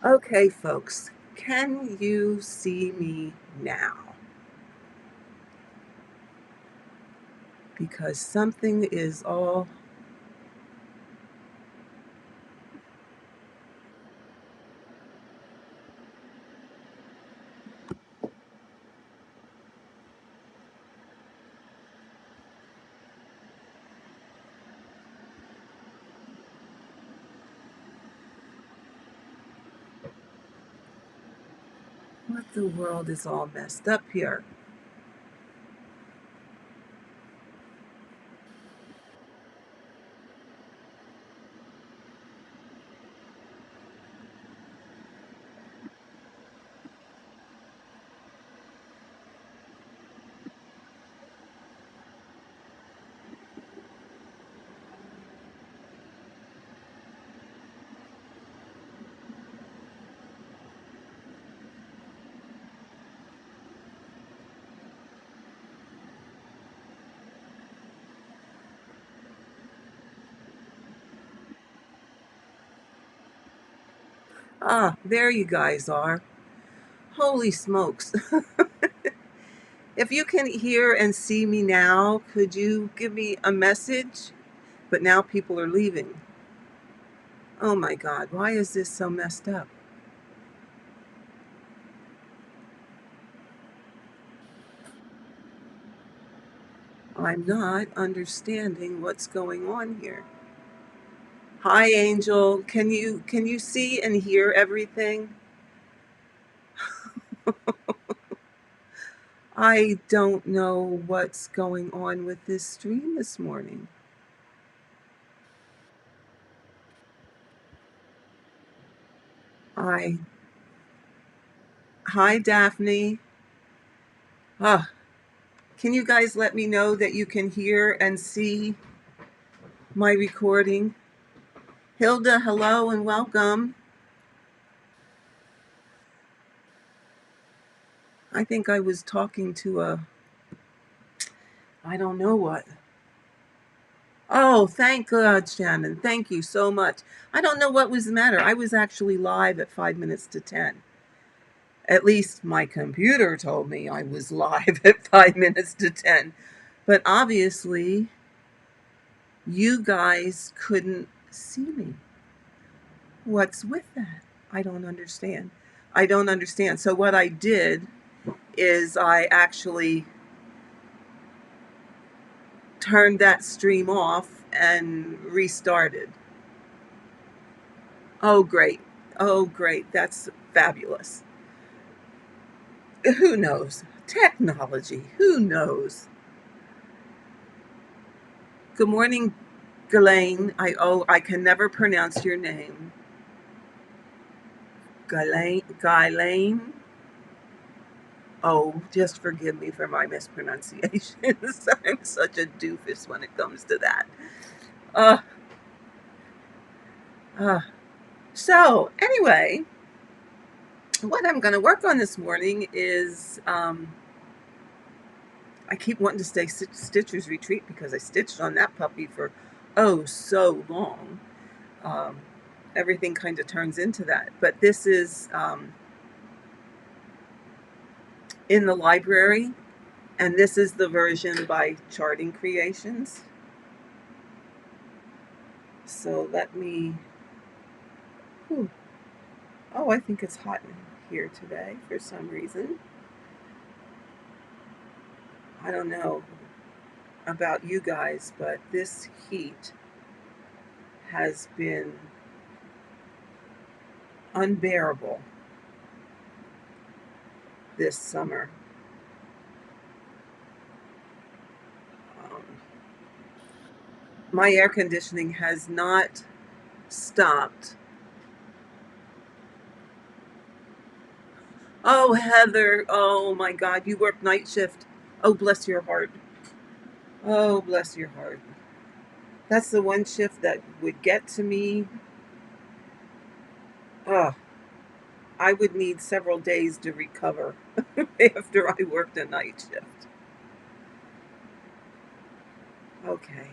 Okay, folks, can you see me now? Because something is all... What the world is all messed up here? Ah, there you guys are. Holy smokes. If you can hear and see me now, could you give me a message? But now people are leaving. Oh my God, why is this so messed up? I'm not understanding what's going on here. Hi, Angel. Can you see and hear everything? I don't know what's going on with this stream this morning. I Hi, Daphne. Ah, can you guys let me know that you can hear and see my recording? Hilda, hello and welcome. I think I was talking to I don't know what. Oh, thank God, Shannon. Thank you so much. I don't know what was the matter. I was actually live at 5 minutes to 10. At least my computer told me I was live at 5 minutes to 10. But obviously, you guys couldn't see me. What's with that? I don't understand. I don't understand. So, what I did is I actually turned that stream off and restarted. Oh, great. Oh, great. That's fabulous. Who knows? Technology. Who knows? Good morning, Ghislaine. I can never pronounce your name. Ghislaine. Oh, just forgive me for my mispronunciations. I'm such a doofus when it comes to that. Uh, uh. So anyway, what I'm going to work on this morning is I keep wanting to say Stitcher's Retreat because I stitched on that puppy for oh so long. Um, Everything kind of turns into that. But this is in the library, and this is the version by Charting Creations. So let me... Whew. Oh, I think it's hot in here today for some reason. I don't know about you guys, but this heat has been unbearable this summer. Um, my air conditioning has not stopped. Oh, Heather. Oh, my God. You work night shift. Oh, bless your heart. Oh, bless your heart. That's the one shift that would get to me. Oh, I would need several days to recover after I worked a night shift. Okay.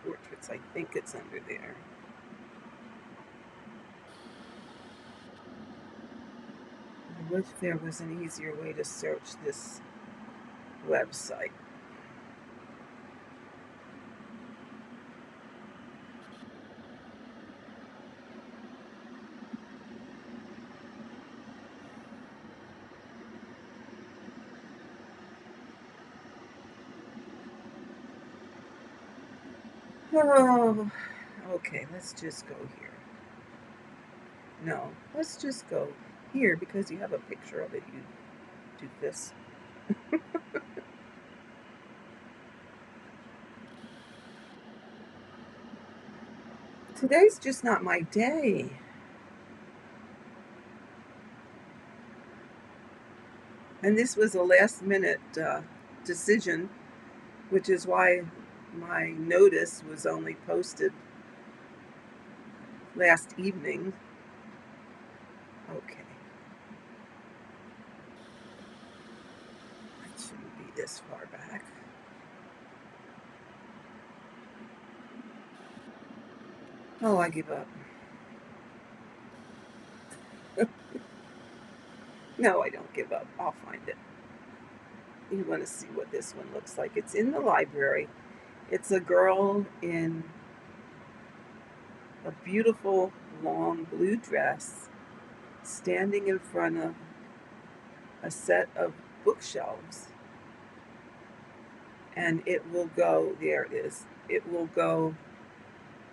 portraits. I think it's under there. I wish there was an easier way to search this website. Oh, okay, let's just go here. No, let's just go here because you have a picture of it. You do this. Today's just not my day. And this was a last minute decision, which is why my notice was only posted last evening. Okay. It shouldn't be this far back. Oh, I give up. No, I don't give up. I'll find it. You want to see what this one looks like. It's in the library. It's a girl in a beautiful long blue dress standing in front of a set of bookshelves. And it will go, there it is. It will go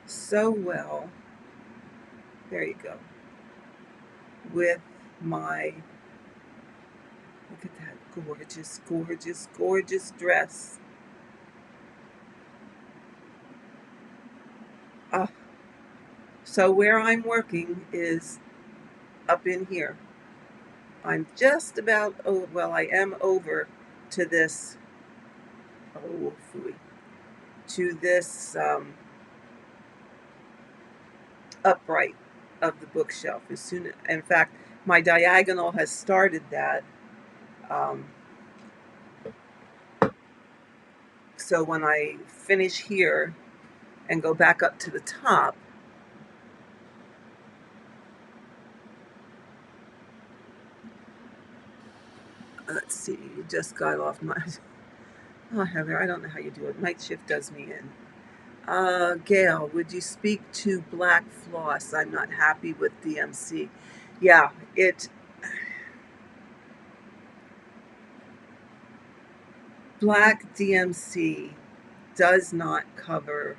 so well. There you go. With my, look at that gorgeous, gorgeous, gorgeous dress. Uh, so where I'm working is up in here. I'm just about, oh, well, I am over to this, oh, phooey, to this upright of the bookshelf. As soon, in fact, my diagonal has started that. Um, so when I finish here and go back up to the top, let's see, you just got off my, oh, Heather, I don't know how you do it. Night shift does me in. Gail, would you speak to Black Floss? I'm not happy with DMC. Yeah, Black DMC does not cover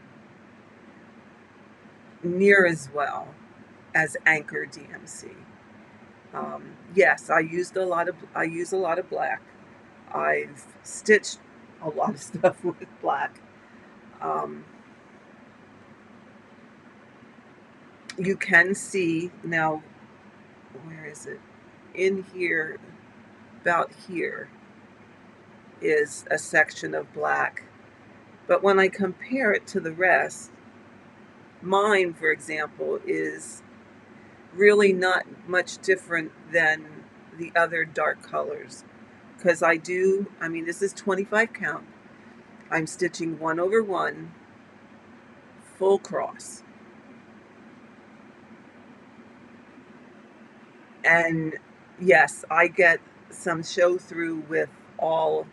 near as well as Anchor DMC. Yes, I use a lot of black. I've stitched a lot of stuff with black. Um, you can see now, where is it? In here, about here, is a section of black. But when I compare it to the rest, mine, for example, is really not much different than the other dark colors. Because I mean, this is 25 count. I'm stitching 1/1, full cross. And yes, I get some show through with all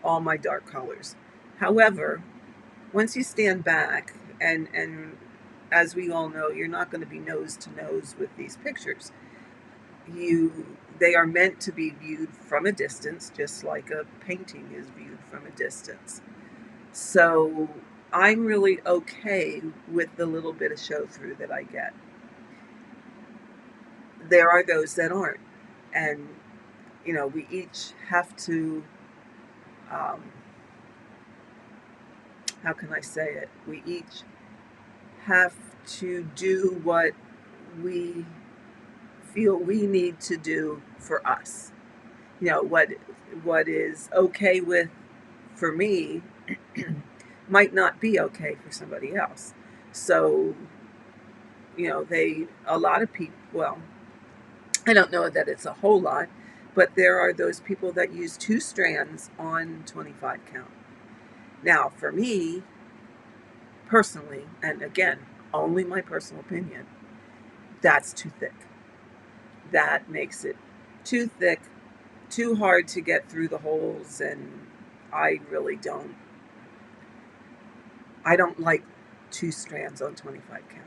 all my dark colors. However, once you stand back and as we all know, you're not going to be nose to nose with these pictures. They are meant to be viewed from a distance, just like a painting is viewed from a distance. So I'm really okay with the little bit of show through that I get. There are those that aren't. And, you know, we each have to, um, how can I say it? We each have to do what we feel we need to do for us. You know, what is okay with for me might not be okay for somebody else. So, you know, a lot of people, well, I don't know that it's a whole lot, but there are those people that use 2 strands on 25 count. Now, for me, personally, and again, only my personal opinion, that's too thick. That makes it too thick, too hard to get through the holes, and I really I don't like two strands on 25 count.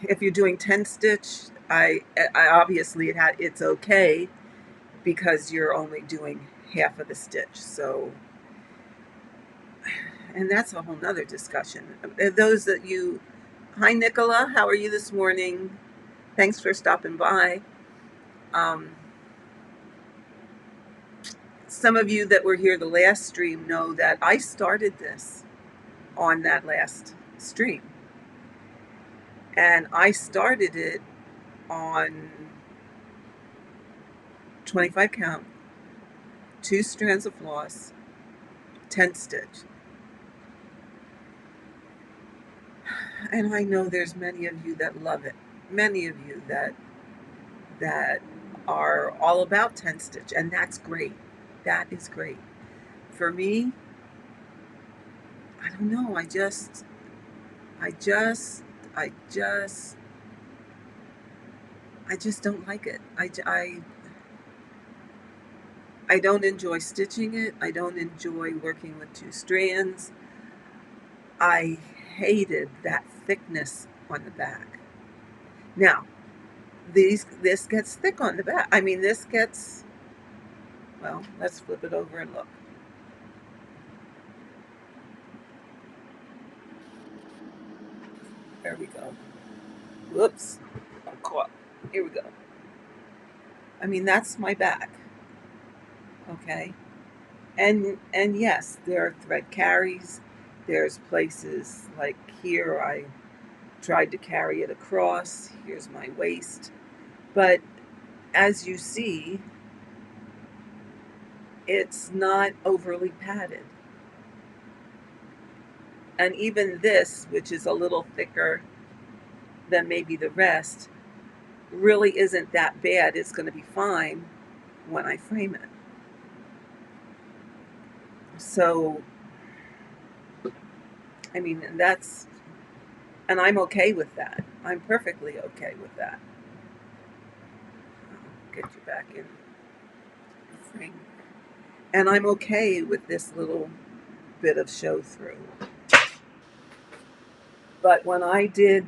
If you're doing 10 stitch, I obviously it's okay because you're only doing half of the stitch. So, and that's a whole nother discussion. Those that you, hi Nicola, how are you this morning? Thanks for stopping by. Um, some of you that were here the last stream know that I started this on that last stream. And I started it on 25 count, two strands of floss, 10 stitch. And I know there's many of you that love it. Many of you that are all about 10 stitch, and that's great. That is great. For me, I don't know. I just I don't like it. I don't enjoy stitching it. I don't enjoy working with two strands. I hated that thickness on the back. Now, this gets thick on the back. I mean, this gets, well, let's flip it over and look. There we go. Whoops, I'm caught. Here we go. I mean, that's my back. Okay. And yes, there are thread carries. There's places like here I tried to carry it across. Here's my waist. But as you see, it's not overly padded. And even this, which is a little thicker than maybe the rest, really isn't that bad. It's going to be fine when I frame it. So, I mean, and I'm okay with that. I'm perfectly okay with that. I'll get you back in the frame. And I'm okay with this little bit of show through. But the when I did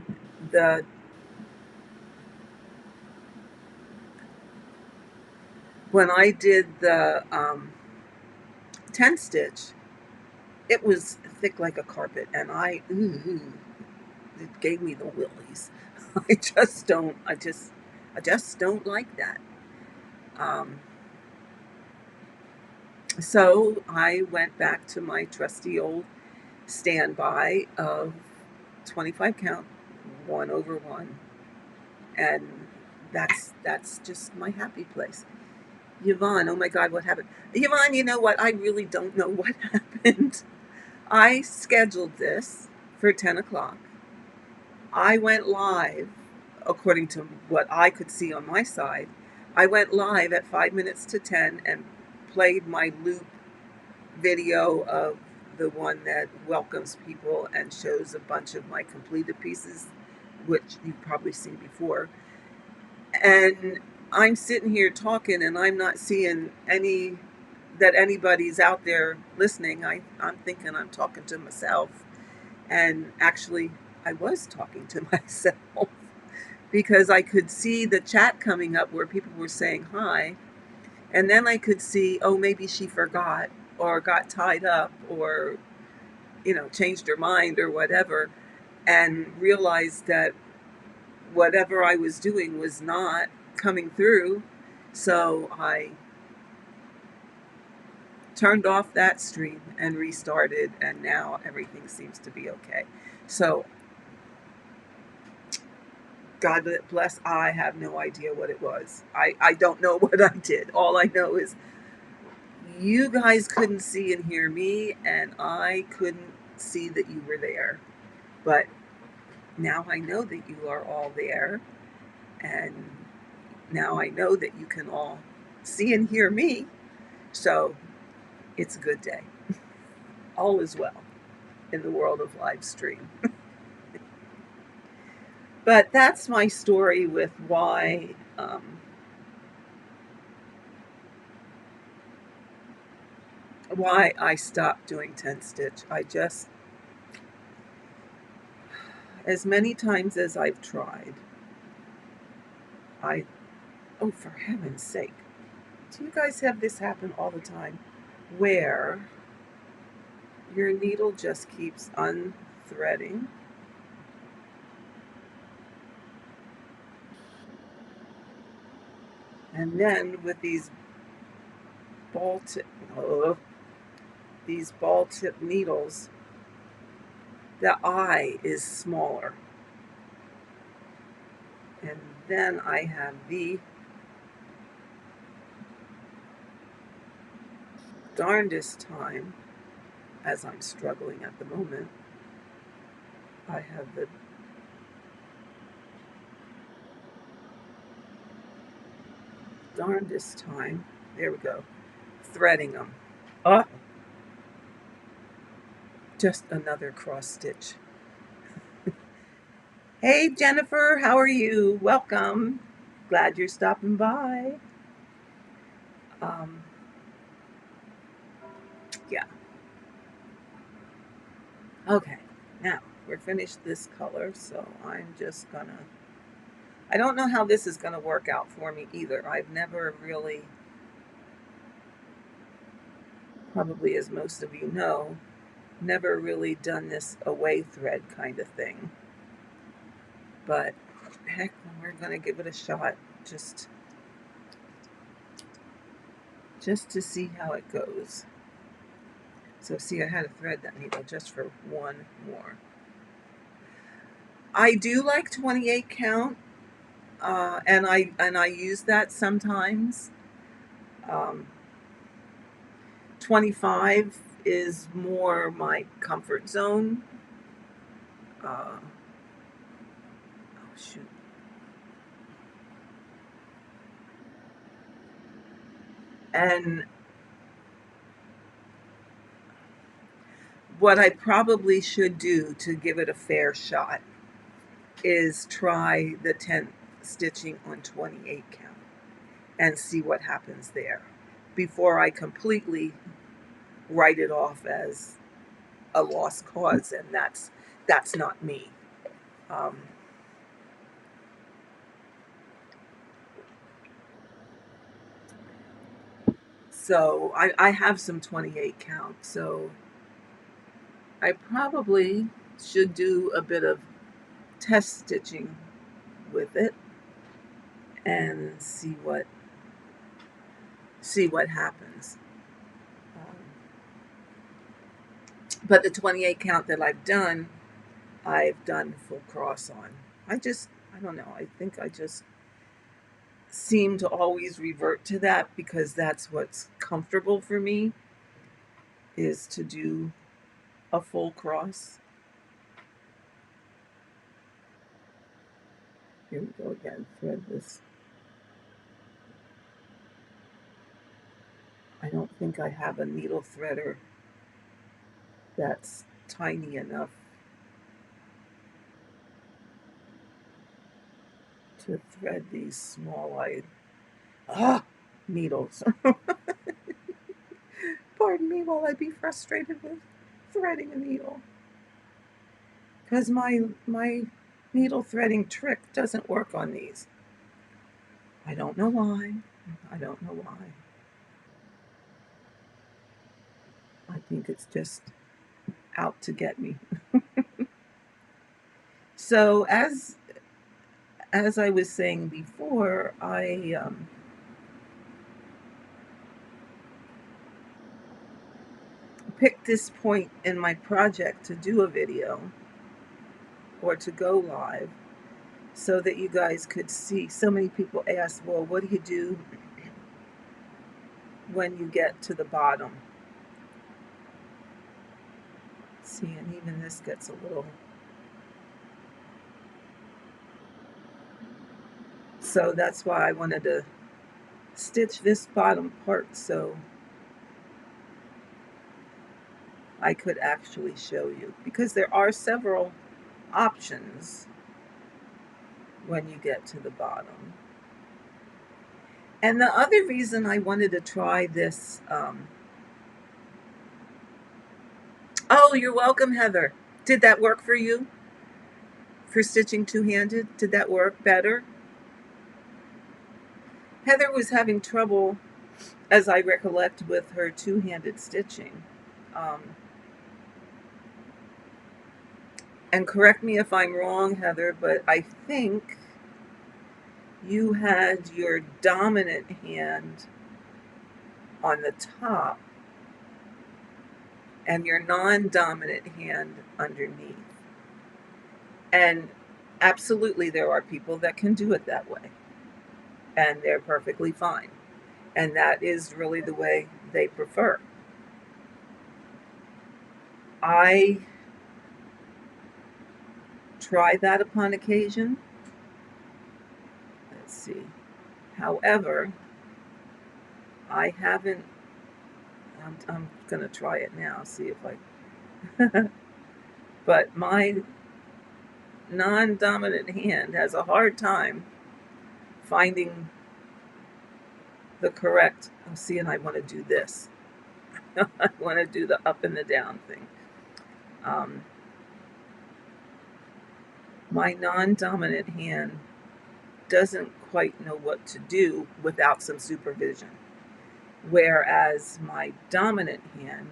the 10 stitch, it was thick like a carpet, and it gave me the willies. I just don't like that. Um, so I went back to my trusty old standby of 25 count, 1/1, and that's just my happy place. Yvonne, oh my God, what happened? Yvonne, you know what? I really don't know what happened. I scheduled this for 10 o'clock. I went live, according to what I could see on my side. I went live at 5 minutes to 10 and played my loop video of the one that welcomes people and shows a bunch of my completed pieces, which you've probably seen before. And I'm sitting here talking, and I'm not seeing that anybody's out there listening. I'm thinking I'm talking to myself. And actually, I was talking to myself because I could see the chat coming up where people were saying hi. And then I could see, oh, maybe she forgot or got tied up or, changed her mind or whatever, and realized that whatever I was doing was not coming through. So I turned off that stream and restarted, and now everything seems to be okay. So God bless, I have no idea what it was. I don't know what I did. All I know is you guys couldn't see and hear me, and I couldn't see that you were there. But now I know that you are all there, and now I know that you can all see and hear me. So it's a good day. all is well in the world of live stream. But that's my story with why I stopped doing 10 stitch. I just, as many times as I've tried, I, oh, for heaven's sake, do you guys have this happen all the time where your needle just keeps unthreading? And then with ball tip, oh, these ball tip needles, the eye is smaller. And then I have the darndest time, as I'm struggling at the moment, I have the darndest time, there we go, threading them. Oh, just another cross stitch. Hey Jennifer, how are you? Welcome. Glad you're stopping by. Um, yeah. Okay. Now we're finished this color, so I'm just gonna. I don't know how this is gonna work out for me either. I've never really, probably as most of you know, never really done this away thread kind of thing. But heck, we're gonna give it a shot. Just to see how it goes. So see, I had to thread that needle just for one more. I do like 28 count, and I use that sometimes. Um, 25 is more my comfort zone. Oh shoot. And what I probably should do to give it a fair shot is try the 10 stitching on 28 count and see what happens there before I completely write it off as a lost cause, and that's not me. Um, so I have some 28 count, so I probably should do a bit of test stitching with it and see what happens. Um, but the 28 count that I've done full cross on. I don't know. I think I just seem to always revert to that because that's what's comfortable for me, is to do a full cross. Here we go again. Thread this. I don't think I have a needle threader that's tiny enough to thread these small needles. Pardon me while I be frustrated with threading a needle. Because my needle threading trick doesn't work on these. I don't know why. I don't know why. I think it's just out to get me. So as I was saying before, I picked this point in my project to do a video or to go live so that you guys could see. So many people ask, well, what do you do when you get to the bottom? See, and even this gets a little. So that's why I wanted to stitch this bottom part so I could actually show you, because there are several options when you get to the bottom. And the other reason I wanted to try this, oh, you're welcome, Heather. Did that work for you? For stitching two-handed? Did that work better? Heather was having trouble, as I recollect, with her two-handed stitching. Um, and correct me if I'm wrong, Heather, but I think you had your dominant hand on the top and your non-dominant hand underneath. And absolutely, there are people that can do it that way, and they're perfectly fine. And that is really the way they prefer. I try that upon occasion. Let's see. However, I haven't. I'm going to try it now, see if I. But my non dominant hand has a hard time finding the correct. Oh, see, and I want to do this. I want to do the up and the down thing. Um, my non dominant hand doesn't quite know what to do without some supervision, whereas my dominant hand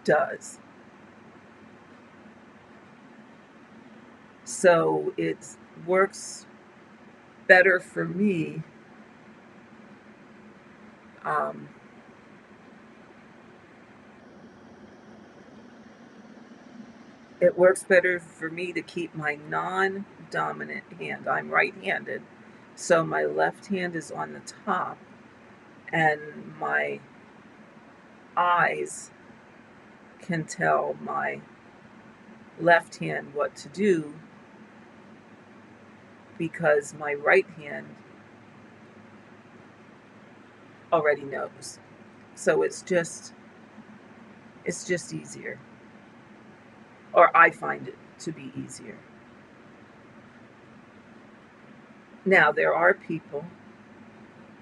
does. So it works better for me. Um, it works better for me to keep my non dominant hand. I'm right handed, so my left hand is on the top, and my eyes can tell my left hand what to do because my right hand already knows. So it's just easier, or I find it to be easier. Now there are people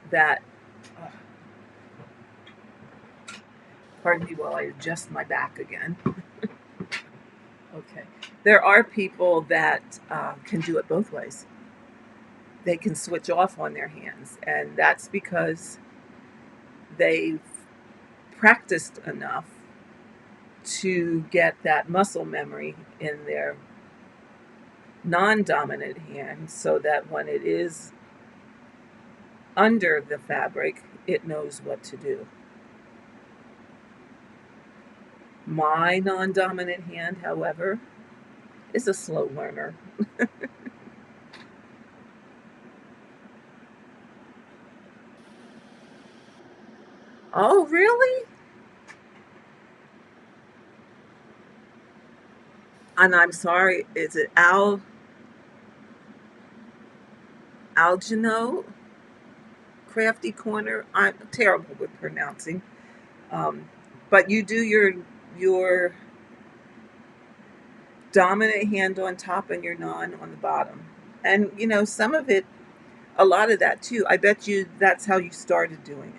that pardon me while I adjust my back again. Okay. There are people that can do it both ways. They can switch off on their hands, and that's because they've practiced enough to get that muscle memory in their non dominant hand so that when it is under the fabric, it knows what to do. My non dominant hand, however, is a slow learner. Oh, really? And I'm sorry, is it Algino Crafty Corner? I'm terrible with pronouncing. Um, but you do your dominant hand on top and your non on the bottom. And some of it, a lot of that too. I bet you that's how you started doing it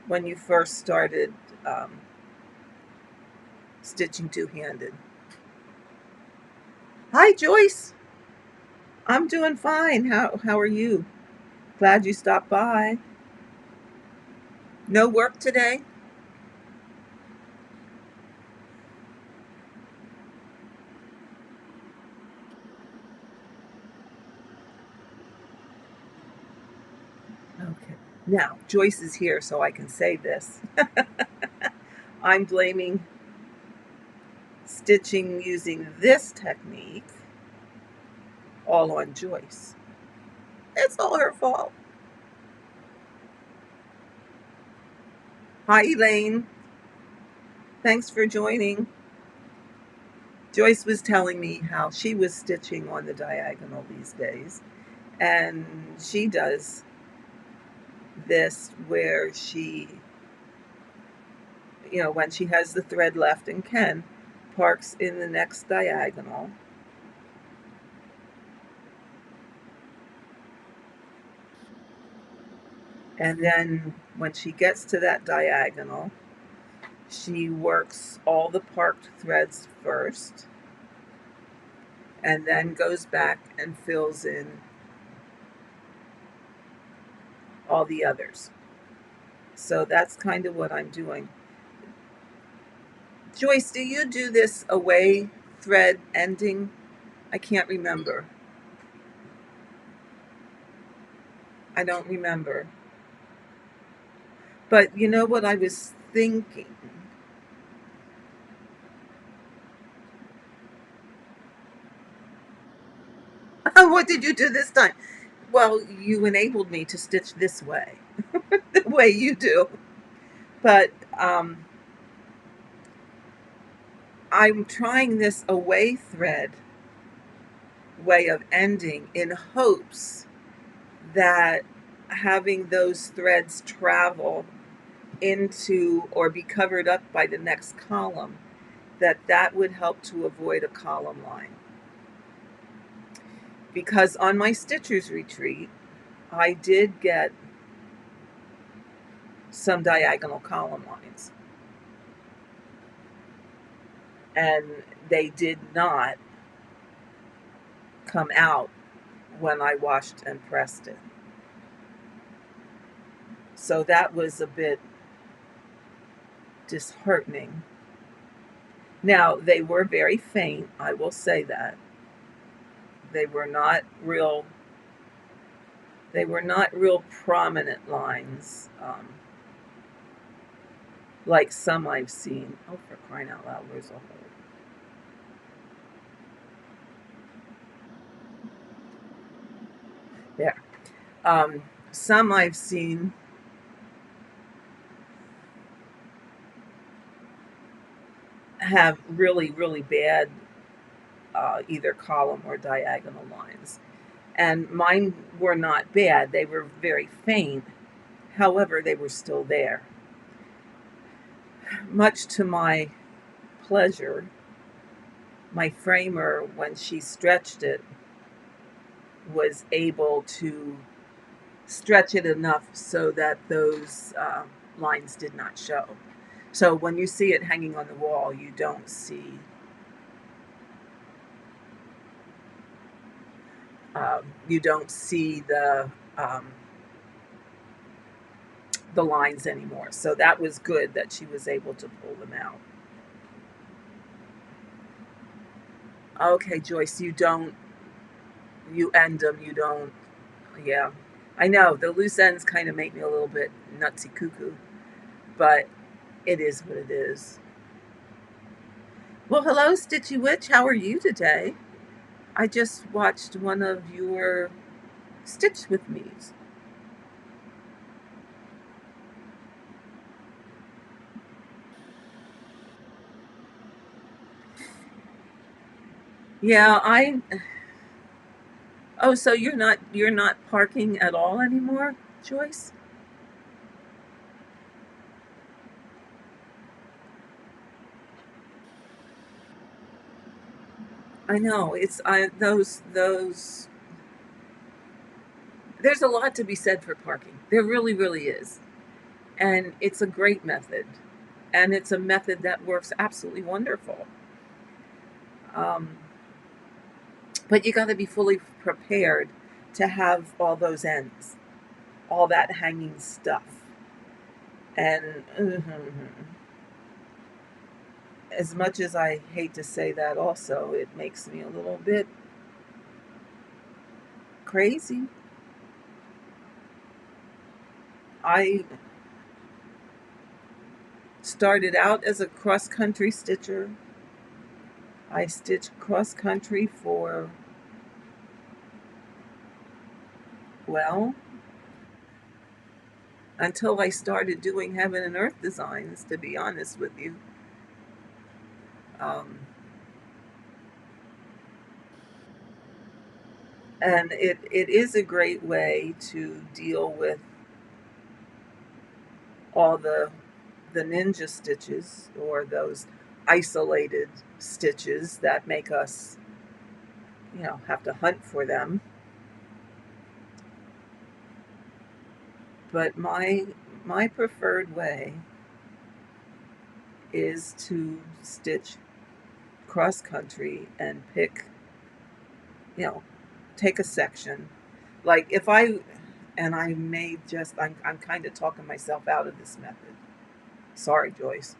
when you first started um, stitching two-handed. Hi, Joyce. I'm doing fine. How are you? Glad you stopped by. No work today? Okay. Now, Joyce is here, so I can say this. I'm blaming stitching using this technique all on Joyce. It's all her fault. Hi, Elaine. Thanks for joining. Joyce was telling me how she was stitching on the diagonal these days, and she does this where she when she has the thread left and can, parks in the next diagonal. And then when she gets to that diagonal, she works all the parked threads first and then goes back and fills in all the others. So that's kind of what I'm doing. Joyce, do you do this away thread ending? I can't remember. I don't remember. But you know what I was thinking? What did you do this time? Well, you enabled me to stitch this way, the way you do. But I'm trying this away thread way of ending in hopes that having those threads travel into or be covered up by the next column, that would help to avoid a column line. Because on my Stitcher's retreat, I did get some diagonal column lines, and they did not come out when I washed and pressed it. So that was a bit disheartening. Now, they were very faint, I will say that. They were not real prominent lines, like some I've seen. Oh, for crying out loud, where's the hole? There. Some I've seen have really, really bad either column or diagonal lines. And mine were not bad. They were very faint. However, they were still there. Much to my pleasure, my framer, when she stretched it, was able to stretch it enough so that those lines did not show. So when you see it hanging on the wall, you don't see the lines anymore. So that was good that she was able to pull them out. Okay, Joyce, you end them, you don't, yeah. I know, the loose ends kind of make me a little bit nutsy cuckoo, but it is what it is. Well, hello, Stitchy Witch. How are you today? I just watched one of your Stitch with Me's. Yeah, oh, so you're not parking at all anymore, Joyce? I know. It's I those there's a lot to be said for parking. There really, really is. And it's a great method. And it's a method that works absolutely wonderful. Um, but you got to be fully prepared to have all those ends, all that hanging stuff. And as much as I hate to say that, also, it makes me a little bit crazy. I started out as a cross country stitcher. I stitched cross country for, well, until I started doing heaven and earth designs, to be honest with you. Um, and it is a great way to deal with all the the ninja stitches, or those isolated stitches that make us, have to hunt for them. But my preferred way is to stitch cross country and pick, you know, take a section. Like if I, and I may just, I'm kind of talking myself out of this method. Sorry, Joyce.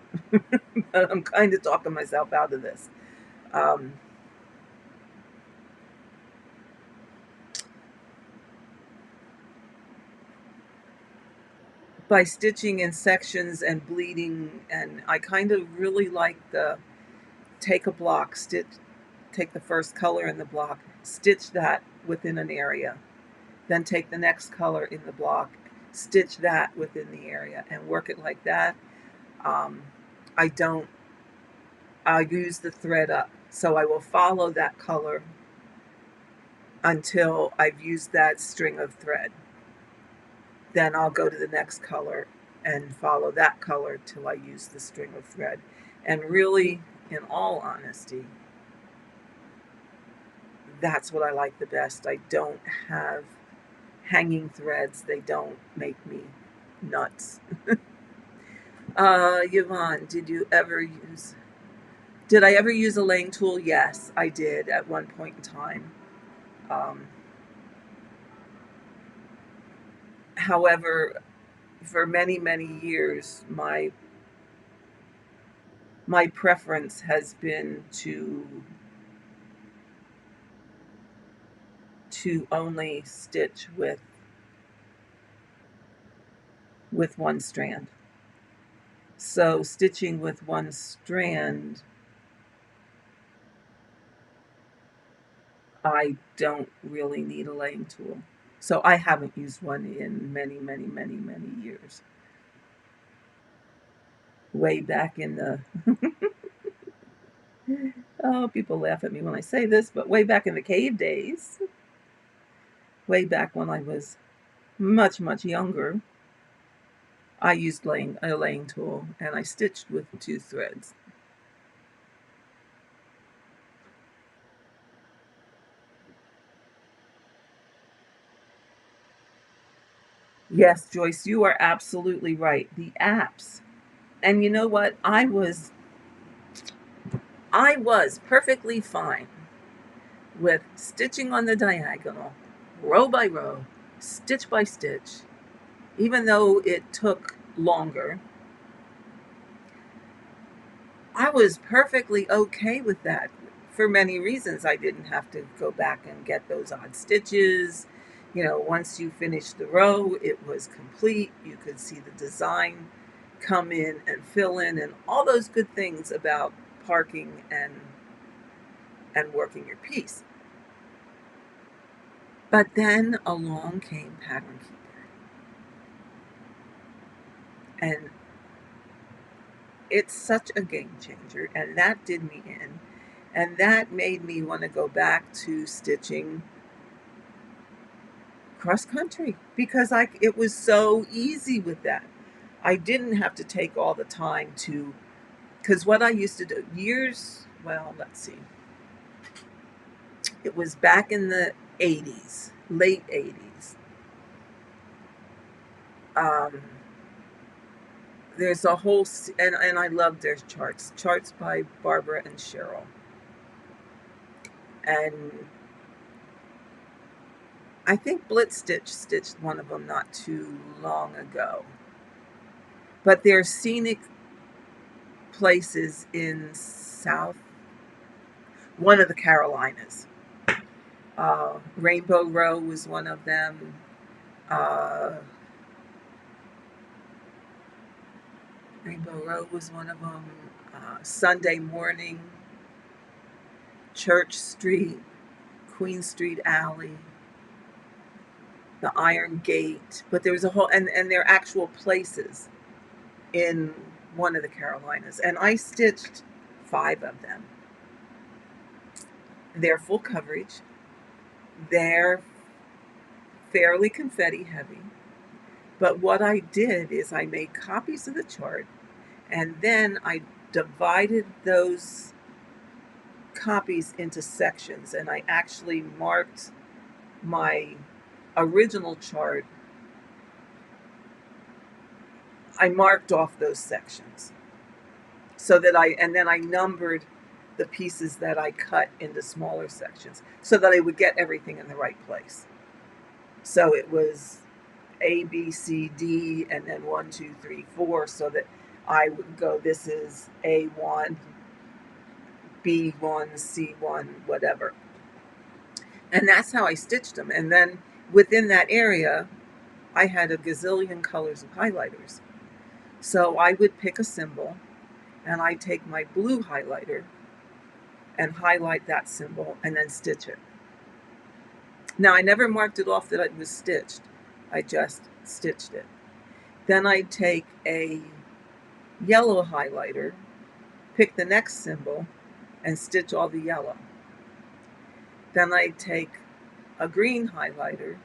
But I'm kind of talking myself out of this. Um, by stitching in sections and bleeding, and I kind of really like the take a block, stitch, take the first color in the block, stitch that within an area, then take the next color in the block, stitch that within the area, and work it like that. Um, I don't, I use the thread up. So I will follow that color until I've used that string of thread. Then I'll go to the next color and follow that color till I use the string of thread. And really, in all honesty, that's what I like the best. I don't have hanging threads. They don't make me nuts. Yvonne, did I ever use a laying tool? Yes, I did at one point in time. Um, However, for many, many years, my preference has been to only stitch with one strand. So stitching with one strand, I don't really need a laying tool. So I haven't used one in many, many, many, many years. Way back in the oh, people laugh at me when I say this, but way back in the cave days, way back when I was much, much younger, I used a laying tool and I stitched with two threads. Yes, Joyce, you are absolutely right. The apps. And you know what? I was perfectly fine with stitching on the diagonal, row by row, stitch by stitch, even though it took longer. I was perfectly okay with that for many reasons. I didn't have to go back and get those odd stitches. Once you finished the row, it was complete. You could see the design come in and fill in, and all those good things about parking and working your piece. But then along came Pattern Keeper, and it's such a game changer, and that did me in, and that made me want to go back to stitching cross country because it was so easy with that. I didn't have to take all the time to, because what I used to do well, let's see, it was back in the 80s, late 80s. Um, there's a whole, and I love their charts by Barbara and Cheryl. And I think Blitz Stitch stitched one of them not too long ago. But there's scenic places in one of the Carolinas. Rainbow Row was one of them. Uh, Rainbow Row was one of them. Sunday Morning, Church Street, Queen Street Alley, the Iron Gate. But there was a whole, and they're actual places in one of the Carolinas. And I stitched 5 of them. They're full coverage. They're fairly confetti heavy. But what I did is I made copies of the chart And then I divided those copies into sections, and I actually marked my original chart. I marked off those sections so that and then I numbered the pieces that I cut into smaller sections so that I would get everything in the right place. So it was A, B, C, D, and then 1, 2, 3, 4, so that I would go, this is A1, B1, C1, whatever. And that's how I stitched them. And then within that area, I had a gazillion colors of highlighters. So I would pick a symbol and I'd take my blue highlighter and highlight that symbol and then stitch it. Now, I never marked it off that it was stitched. I just stitched it. Then I'd take a yellow highlighter, pick the next symbol, and stitch all the yellow. Then I'd take a green highlighter,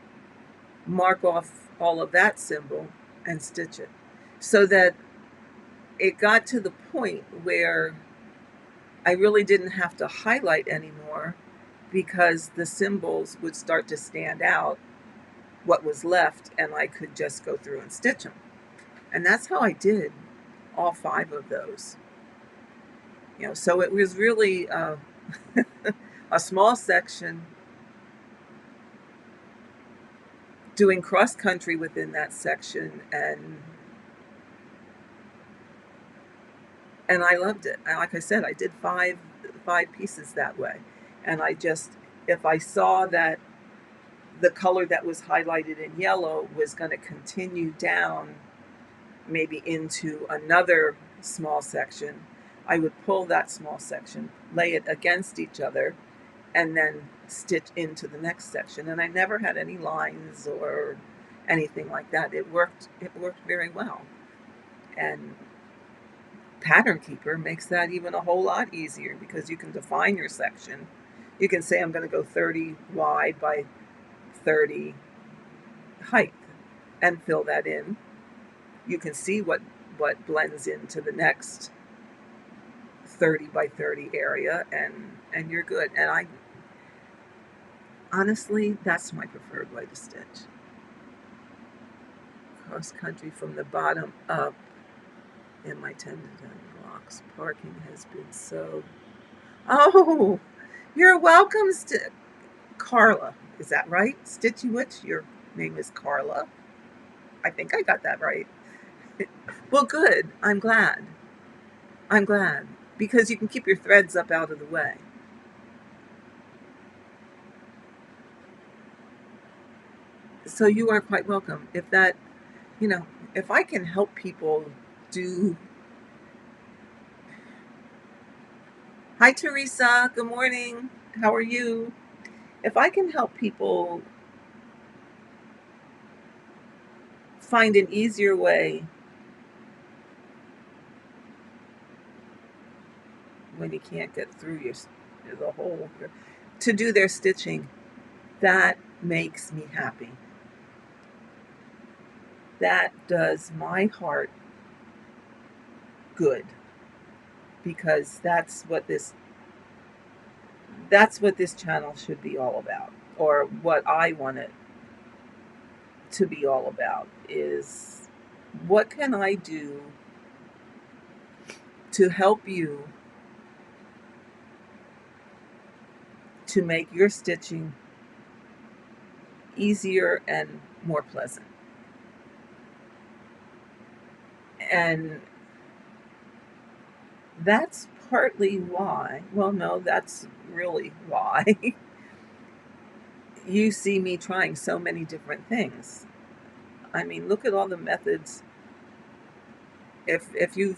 mark off all of that symbol, and stitch it. So that it got to the point where I really didn't have to highlight anymore because the symbols would start to stand out what was left, and I could just go through and stitch them. And that's how I did all 5 of those. So it was really a small section, doing cross country within that section, and I loved it. And like I said, I did five pieces that way. And I just, if I saw that the color that was highlighted in yellow was going to continue down maybe into another small section, I would pull that small section, lay it against each other, and then stitch into the next section. And I never had any lines or anything like that. It worked very well. And Pattern Keeper makes that even a whole lot easier because you can define your section. You can say I'm going to go 30 wide by 30 height and fill that in. You can see what blends into the next 30 by 30 area, and you're good. And I honestly, that's my preferred way to stitch. Cross country from the bottom up in my 10 to 10 blocks. Parking has been so... Oh, you're welcome, Carla. Is that right? Stitchy Witch, your name is Carla. I think I got that right. Well, good. I'm glad. Because you can keep your threads up out of the way. So you are quite welcome. If that, if I can help people do... Hi, Teresa. Good morning. How are you? If I can help people find an easier way when you can't get through the hole to do their stitching, that makes me happy. That does my heart good, because that's what this channel should be all about, or what I want it to be all about, is what can I do to help you to make your stitching easier and more pleasant. And that's partly why, well, no, that's really why you see me trying so many different things. I mean, look at all the methods. If you've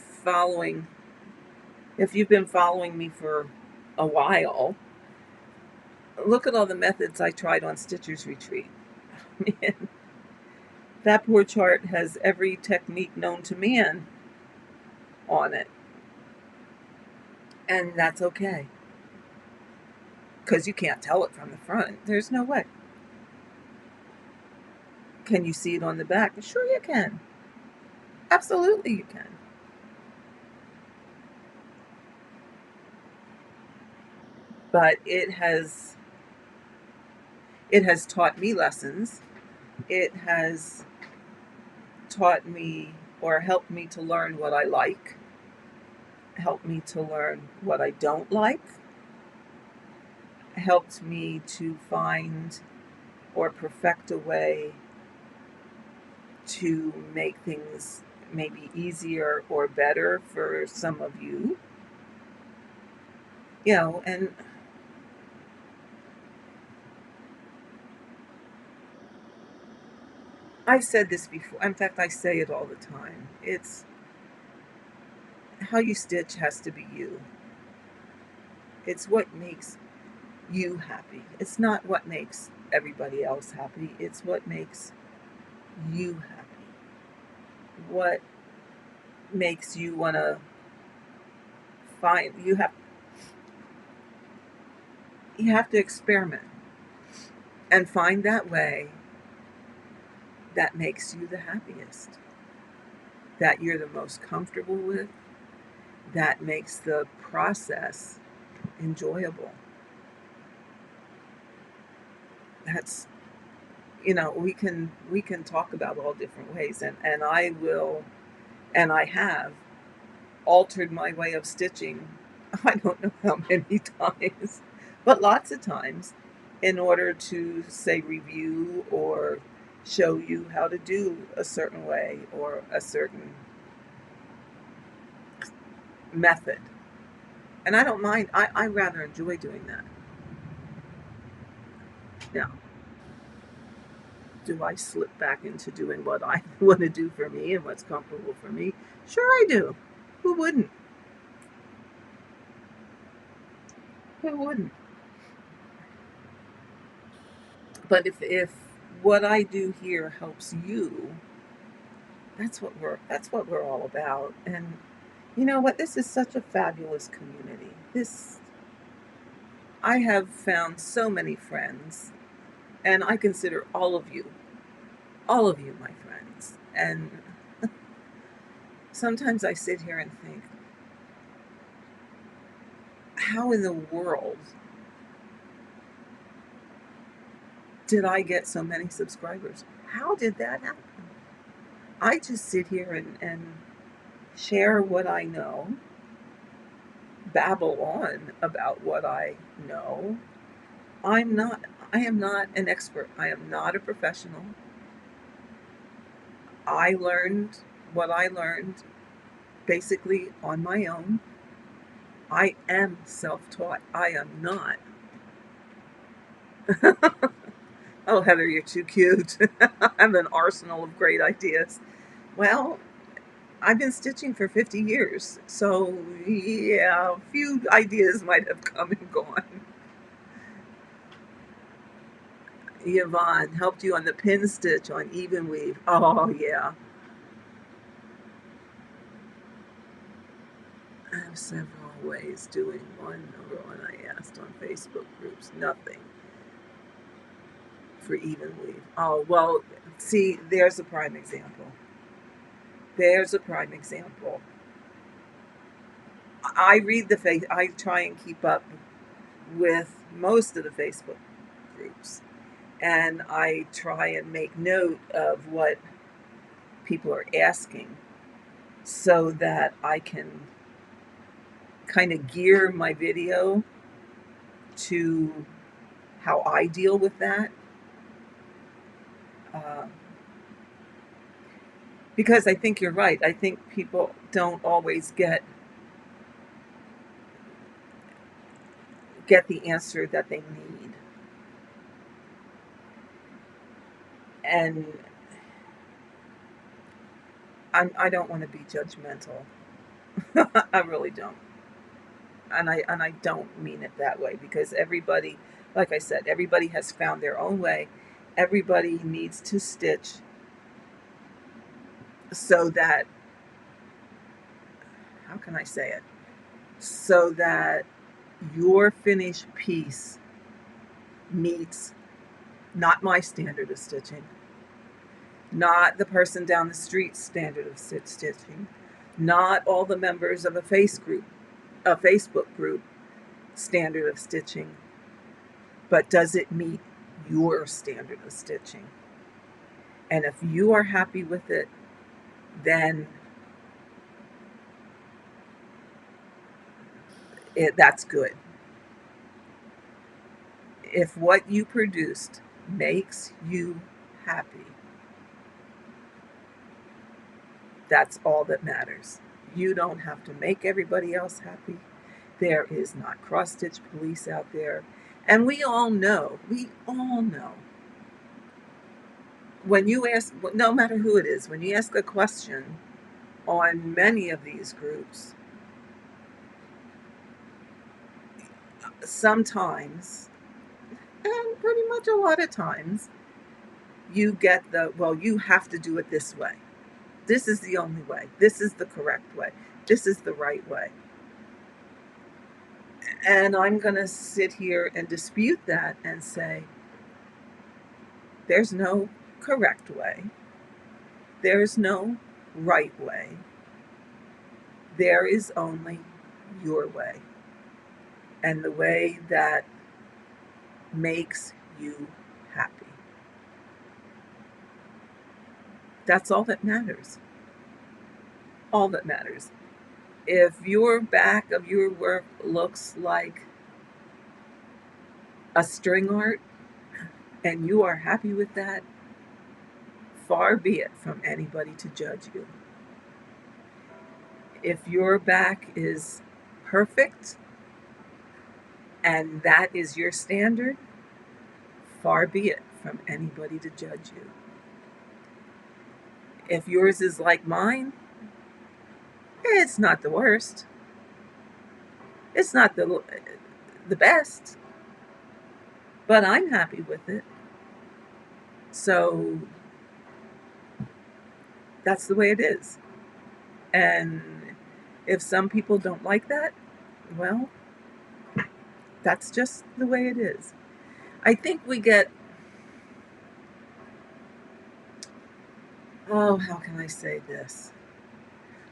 been following me for a while, look at all the methods I tried on Stitcher's Retreat. Man, that poor chart has every technique known to man on it. And that's okay, because you can't tell it from the front. There's no way. Can you see it on the back? Sure you can. Absolutely you can. but it has taught me lessons. It has taught me or helped me to learn what I like, helped me to learn what I don't like, helped me to find or perfect a way to make things maybe easier or better for some of you. And I've said this before. In fact, I say it all the time. It's how you stitch has to be you. It's what makes you happy. It's not what makes everybody else happy. It's what makes you happy. What makes you want to find you have to experiment and find that way that makes you the happiest, that you're the most comfortable with, that makes the process enjoyable. That's we can talk about all different ways, and I will, and I have altered my way of stitching. I don't know how many times, but lots of times, in order to say review or show you how to do a certain way or a certain method. And I don't mind. I rather enjoy doing that. Now, do I slip back into doing what I want to do for me and what's comfortable for me? Sure, I do. Who wouldn't? Who wouldn't? But if what I do here helps you, that's what we're all about. And you know what? This is such a fabulous community. This I have found so many friends, and I consider all of you my friends. And sometimes I sit here and think, how in the world did I get so many subscribers? How did that happen? I just sit here and share what I know, babble on about what I know. I'm not I am not an expert. I am not a professional. I learned what I learned basically on my own. I am self-taught. I am not. Oh, Heather, you're too cute. I have an arsenal of great ideas. Well, I've been stitching for 50 years, so yeah, a few ideas might have come and gone. Yvonne helped you on the pin stitch on even weave. Oh, yeah. I have several ways doing one. Number one, I asked on Facebook groups. Nothing for even weave. Oh, well, see, there's a prime example. There's a prime example. I try and keep up with most of the Facebook groups, and I try and make note of what people are asking so that I can kind of gear my video to how I deal with that. Uh, because I think you're right. I think people don't always get the answer that they need. And I don't want to be judgmental. I really don't. And I don't mean it that way, because everybody, like I said, everybody has found their own way. Everybody needs to stitch so that, how can I say it? So that your finished piece meets not my standard of stitching, not the person down the street standard of stitching, not all the members of a Facebook group standard of stitching, but does it meet your standard of stitching? And if you are happy with it, then that's good. If what you produced makes you happy, that's all that matters. You don't have to make everybody else happy. There is not cross-stitch police out there. And we all know, when you ask, no matter who it is, when you ask a question on many of these groups, sometimes, and pretty much a lot of times, you get well, you have to do it this way. This is the only way. This is the correct way. This is the right way. And I'm going to sit here and dispute that and say, there's no correct way. There's no right way. There is only your way. And the way that makes you happy. That's all that matters. All that matters. If your back of your work looks like a string art and you are happy with that, far be it from anybody to judge you. If your back is perfect and that is your standard, far be it from anybody to judge you. If yours is like mine, it's not the worst. It's not the best, but I'm happy with it. So that's the way it is. And if some people don't like that, well, that's just the way it is. I think we get, oh, how can I say this?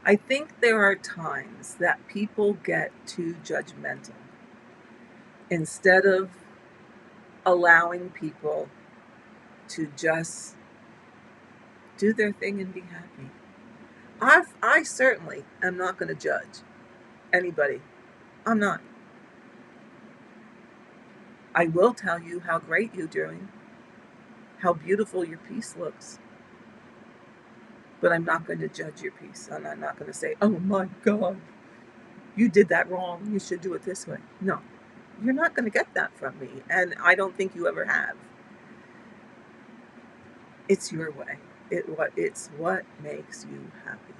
I think there are times that people get too judgmental instead of allowing people to just do their thing and be happy. I certainly am not going to judge anybody. I'm not. I will tell you how great you're doing, how beautiful your piece looks, but I'm not going to judge your piece. And I'm not going to say, oh my God, you did that wrong. You should do it this way. No, you're not going to get that from me. And I don't think you ever have. It's your way. It's what makes you happy.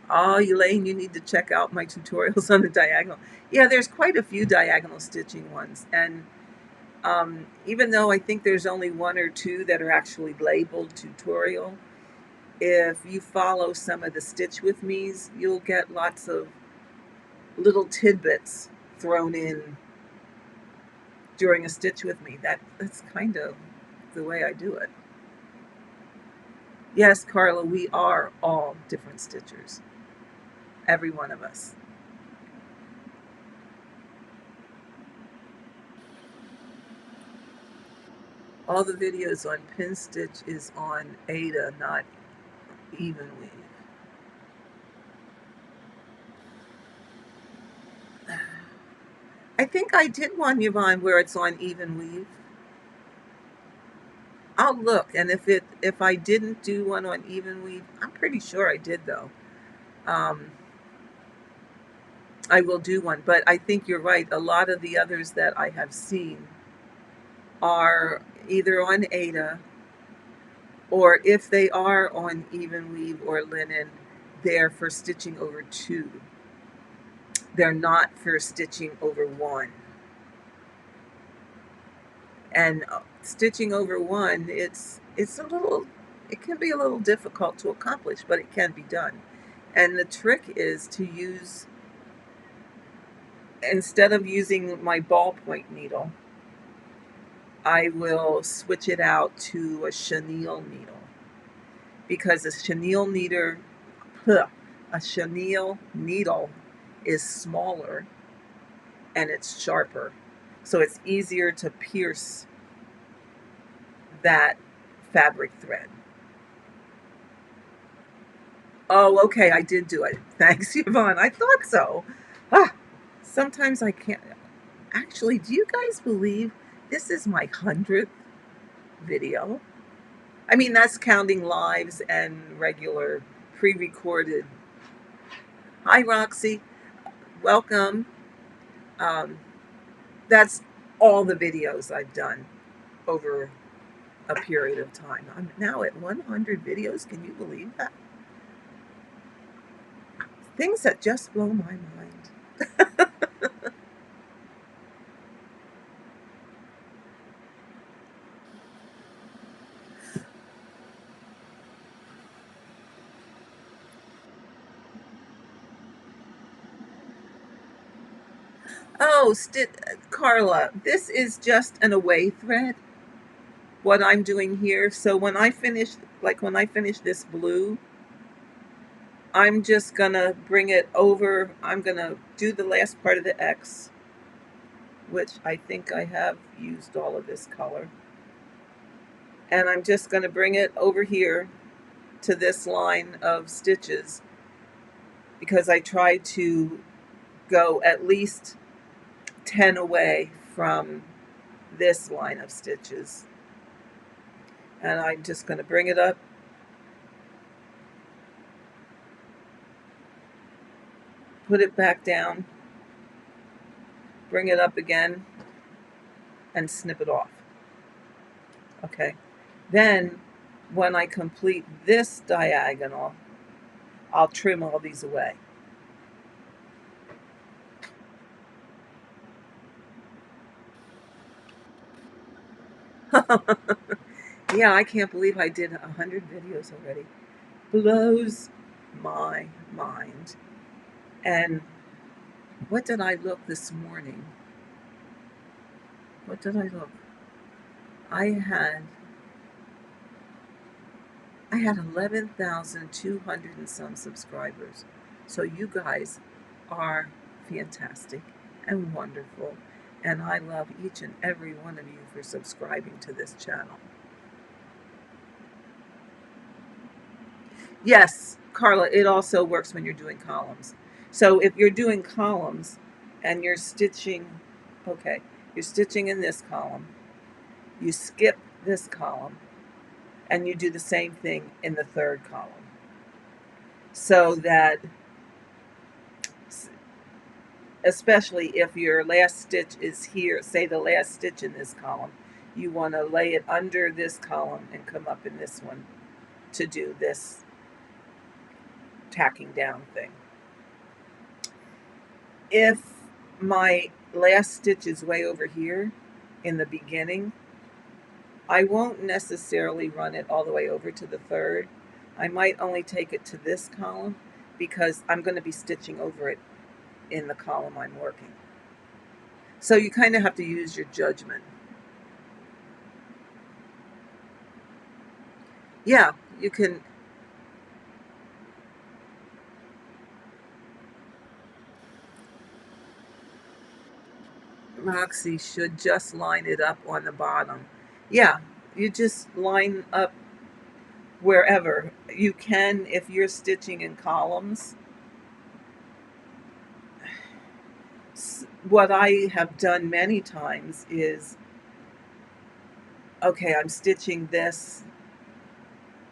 Oh, Elaine, you need to check out my tutorials on the diagonal. Yeah, there's quite a few diagonal stitching ones. And even though I think there's only one or two that are actually labeled tutorial, if you follow some of the Stitch With Me's, you'll get lots of little tidbits thrown in during a Stitch With Me. That's kind of the way I do it. Yes, Carla, we are all different stitchers. Every one of us. All the videos on pin stitch is on Ada, not even weave. I think I did one, Yvonne, where it's on even weave. I'll look, and if I didn't do one on even weave, I'm pretty sure I did though. I will do one, but I think you're right. A lot of the others that I have seen are either on Ada, or if they are on even weave or linen, they're for stitching over two. They're not for stitching over one. And stitching over one, it can be a little difficult to accomplish, but it can be done. And the trick is to use, instead of using my ballpoint needle, I will switch it out to a chenille needle, because a chenille needle is smaller and it's sharper. So it's easier to pierce that fabric thread. Oh, okay, I did do it. Thanks, Yvonne. I thought so. Ah, sometimes I can't. Actually, do you guys believe this is my 100th video? I mean, that's counting lives and regular pre recorded. Hi, Roxy. Welcome. Um, that's all the videos I've done over a period of time. I'm now at 100 videos. Can you believe that? Things that just blow my mind. Oh, Carla, this is just an away thread, what I'm doing here. So when I finish, like when I finish this blue, I'm just gonna bring it over. I'm gonna do the last part of the X, which I think I have used all of this color. And I'm just gonna bring it over here to this line of stitches because I try to go at least 10 away from this line of stitches. And I'm just going to bring it up, put it back down, bring it up again, and snip it off. Okay. Then when I complete this diagonal, I'll trim all these away. Yeah, I can't believe I did 100 videos already. Blows my mind. And what did I look this morning? What did I look? I had I had 11,200 and some subscribers. So you guys are fantastic and wonderful. And I love each and every one of you for subscribing to this channel. Yes, Carla, it also works when you're doing columns. So if you're doing columns and you're stitching, okay, you're stitching in this column, you skip this column, and you do the same thing in the third column. So that, especially if your last stitch is here, say the last stitch in this column, you want to lay it under this column and come up in this one to do this tacking down thing. If my last stitch is way over here in the beginning, I won't necessarily run it all the way over to the third. I might only take it to this column because I'm going to be stitching over it in the column I'm working. So you kind of have to use your judgment. Yeah, you can. Roxy should just line it up on the bottom. Yeah, you just line up wherever. You can, if you're stitching in columns. What I have done many times is, okay, I'm stitching this.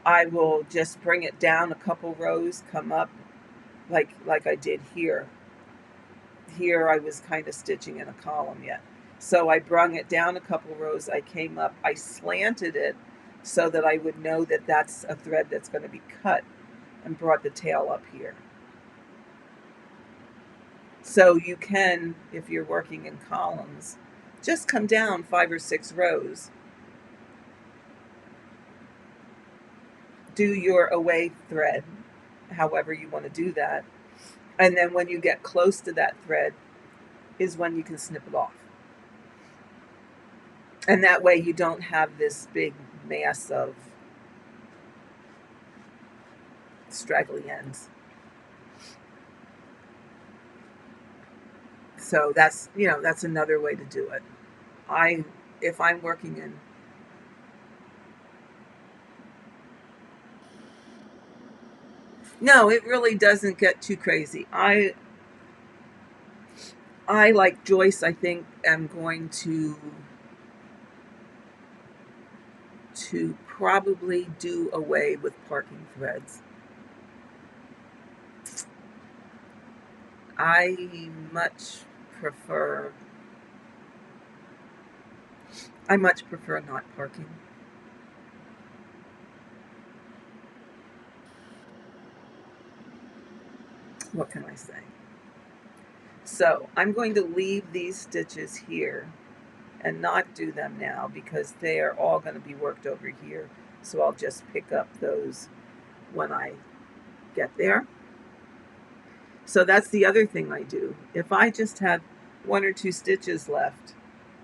I will just bring it down a couple rows, come up like I did here. Here I was kind of stitching in a column yet. So I brung it down a couple rows, I came up, I slanted it so that I would know that that's a thread that's going to be cut, and brought the tail up here. So you can, if you're working in columns, just come down 5 or 6 rows, do your away thread, however you want to do that, and then when you get close to that thread is when you can snip it off. And that way you don't have this big mass of straggly ends. So that's, that's another way to do it. I if I'm working in No, it really doesn't get too crazy. I like Joyce, I think am going to probably do away with parking threads. I much prefer I much prefer not parking. What can I say? So I'm going to leave these stitches here and not do them now because they are all going to be worked over here. So I'll just pick up those when I get there. So that's the other thing I do. If I just have one or two stitches left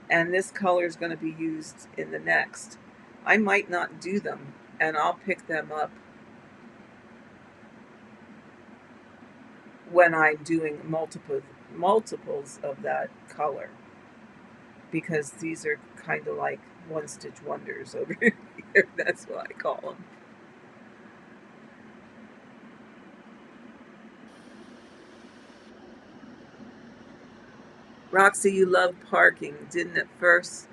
and this color is going to be used in the next, I might not do them and I'll pick them up when I'm doing multiples of that color, because these are kind of like one stitch wonders over here. That's what I call them. Roxy, you love parking. Didn't at first,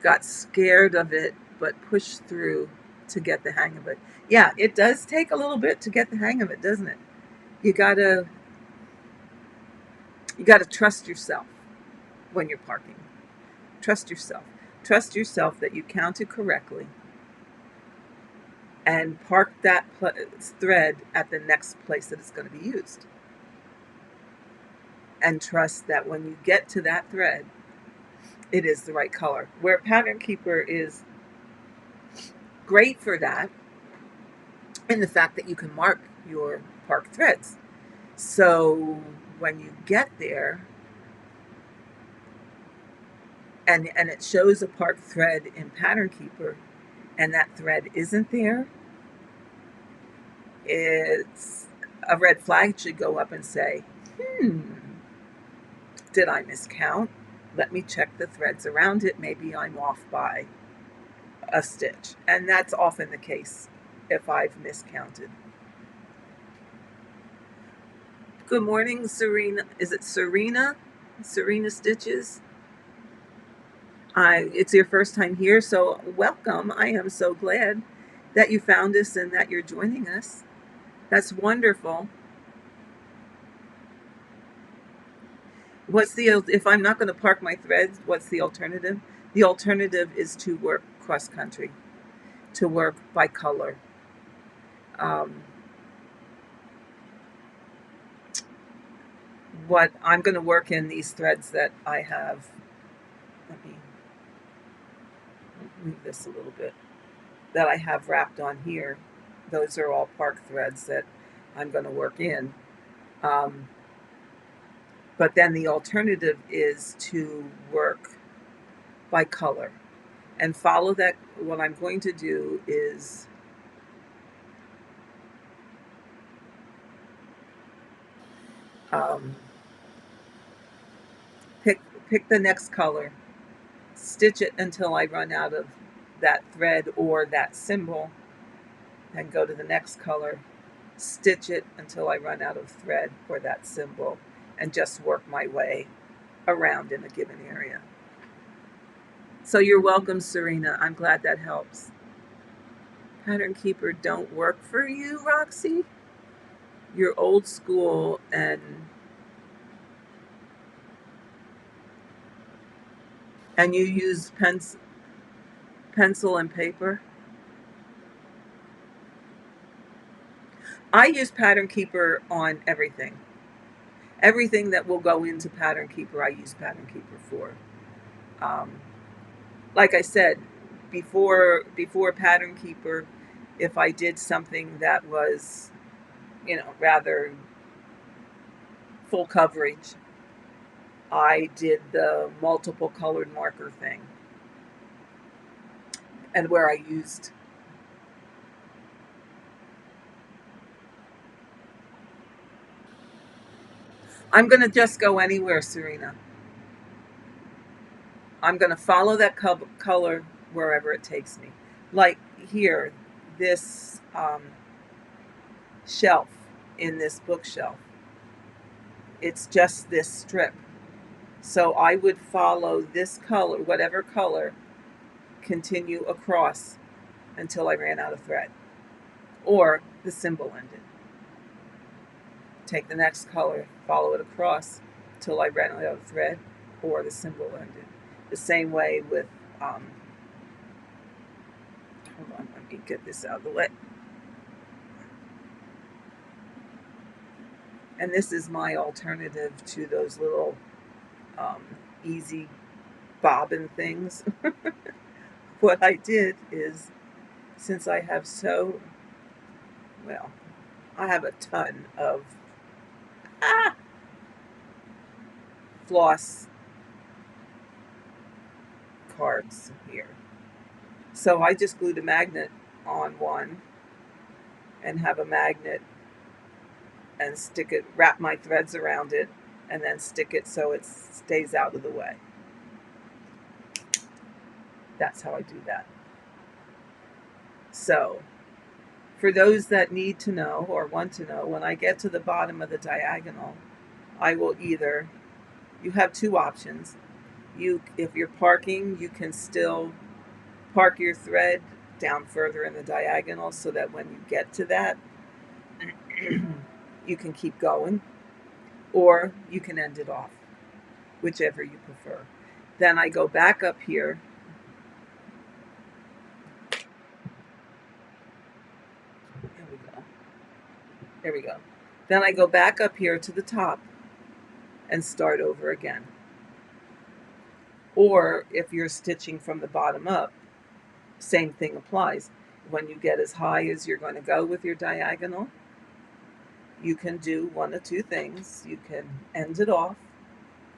got scared of it, but pushed through to get the hang of it. Yeah, it does take a little bit to get the hang of it, doesn't it? You gotta you gotta trust yourself when you're parking. Trust yourself. Trust yourself that you counted correctly and park that thread at the next place that it's going to be used. And trust that when you get to that thread, it is the right color. Where Pattern Keeper is great for that, in the fact that you can mark your park threads. So when you get there and it shows a park thread in Pattern Keeper and that thread isn't there, it's a red flag should go up and say, hmm, did I miscount? Let me check the threads around it. Maybe I'm off by a stitch. And that's often the case if I've miscounted. Good morning, Serena. Is it Serena? Serena Stitches? It's your first time here, so welcome. I am so glad that you found us and that you're joining us. That's wonderful. If I'm not going to park my threads, what's the alternative? The alternative is to work cross country, to work by color. Um, what I'm going to work in these threads that I have, let me move this a little bit, that I have wrapped on here. Those are all park threads that I'm going to work in. Um, but then the alternative is to work by color and follow that. What I'm going to do is um, pick pick the next color, stitch it until I run out of that thread or that symbol, and go to the next color, stitch it until I run out of thread or that symbol, and just work my way around in a given area. So you're welcome, Serena. I'm glad that helps. Pattern Keeper don't work for you, Roxy? You're old school and you use pencil and paper? I use Pattern Keeper on everything. Everything that will go into Pattern Keeper, I use Pattern Keeper for. Um, like I said, before Pattern Keeper, if I did something that was, rather full coverage, I did the multiple colored marker thing, and where I used, I'm going to just go anywhere, Serena. I'm going to follow that color wherever it takes me. Like here, this shelf in this bookshelf, it's just this strip. So I would follow this color, whatever color, continue across until I ran out of thread or the symbol ended. Take the next color, follow it across till I ran out of thread or the symbol ended. The same way with, hold on, let me get this out of the way. And this is my alternative to those little easy bobbin things. What I did is, since I have well, I have a ton of floss cards here. So I just glued a magnet on one and have a magnet and stick it, wrap my threads around it, and then stick it so it stays out of the way. That's how I do that. So for those that need to know or want to know, when I get to the bottom of the diagonal, I will either, you have two options. If you're parking, you can still park your thread down further in the diagonal so that when you get to that, you can keep going, or you can end it off, whichever you prefer. Then I go back up here. There we go. There we go. Then I go back up here to the top and start over again. Or if you're stitching from the bottom up, same thing applies. When you get as high as you're going to go with your diagonal, you can do one of two things. You can end it off,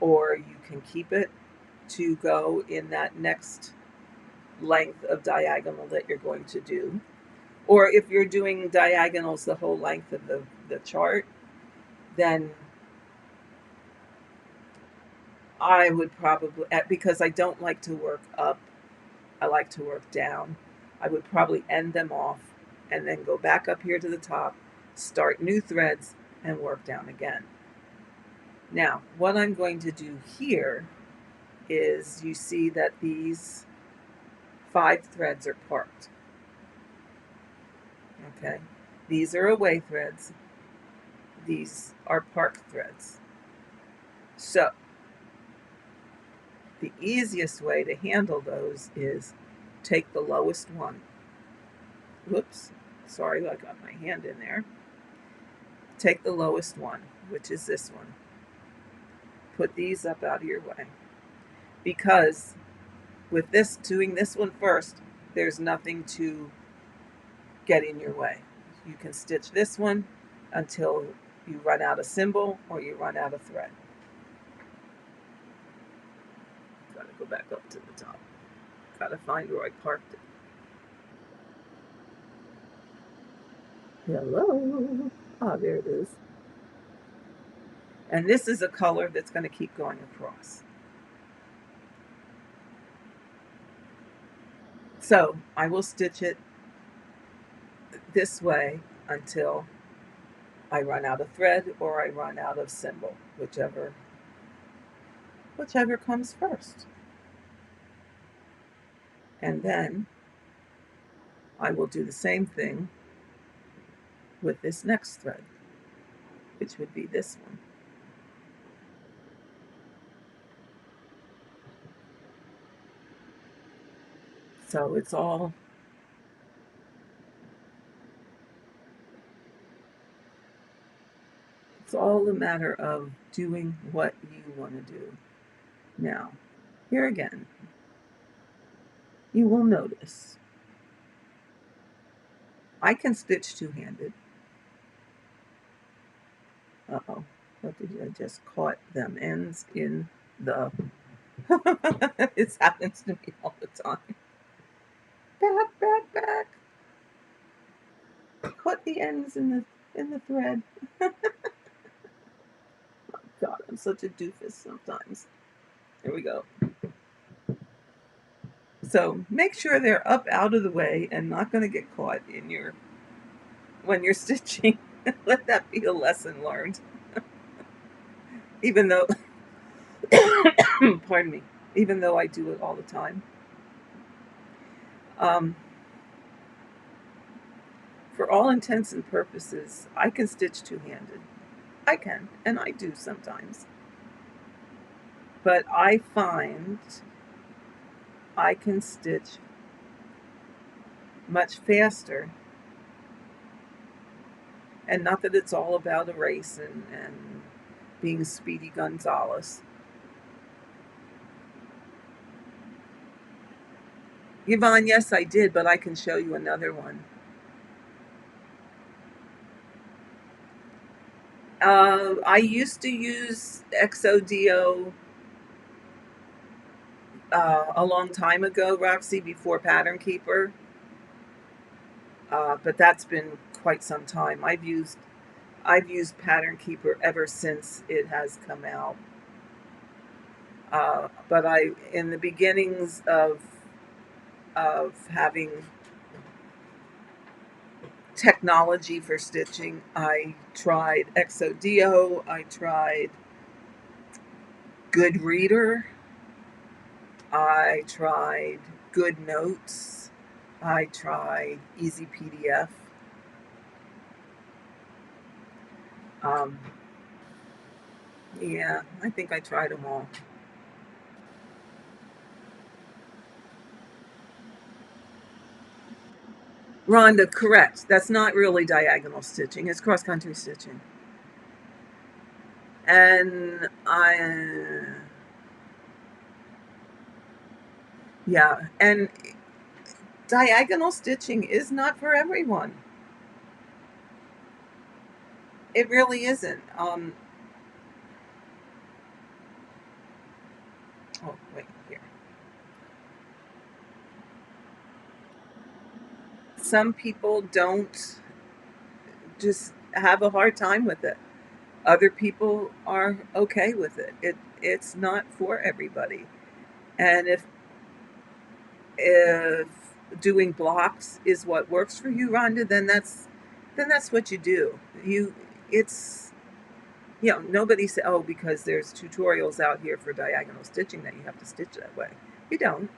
or you can keep it to go in that next length of diagonal that you're going to do. Or if you're doing diagonals the whole length of the chart, then I would probably, because I don't like to work up, I like to work down, I would probably end them off and then go back up here to the top, start new threads, and work down again. Now, what I'm going to do here is, you see that these 5 threads are parked. Okay, these are away threads, these are parked threads. So the easiest way to handle those is take the lowest one. Whoops, sorry, I got my hand in there. Take the lowest one, which is this one. Put these up out of your way. Because with this, doing this one first, there's nothing to get in your way. You can stitch this one until you run out of symbol or you run out of thread. Gotta go back up to the top. Gotta find where I parked it. Hello. Ah, there it is. And this is a color that's going to keep going across. So I will stitch it this way until I run out of thread or I run out of symbol, whichever comes first. And then I will do the same thing with this next thread, which would be this one. So it's all a matter of doing what you want to do. Now, here again, you will notice I can stitch two-handed. Uh-oh, what did I just caught them ends in the this happens to me all the time. Back. Caught the ends in the thread. Oh, I'm such a doofus sometimes. Here we go. So make sure they're up out of the way and not going to get caught in your when you're stitching. Let that be a lesson learned. Even though, pardon me, even though I do it all the time. Um, for all intents and purposes, I can stitch two-handed. I can, and I do sometimes. But I find I can stitch much faster. And not that it's all about a race and being Speedy Gonzales. Yvonne, yes, I did, but I can show you another one. I used to use XODO a long time ago, Roxy, before Pattern Keeper, but that's been quite some time. I've used Pattern Keeper ever since it has come out. But in the beginnings of having technology for stitching, I tried XODO, I tried Good Reader, I tried Good Notes, I tried Easy PDF. Um, yeah, I think I tried them all. Rhonda, correct. That's not really diagonal stitching. It's cross-country stitching. And yeah, and diagonal stitching is not for everyone. It really isn't. Oh, wait, here. Some people don't just have a hard time with it. Other people are okay with it. It's not for everybody. And if doing blocks is what works for you, Rhonda, then that's what you do. It's nobody say, oh, because there's tutorials out here for diagonal stitching that you have to stitch that way. You don't.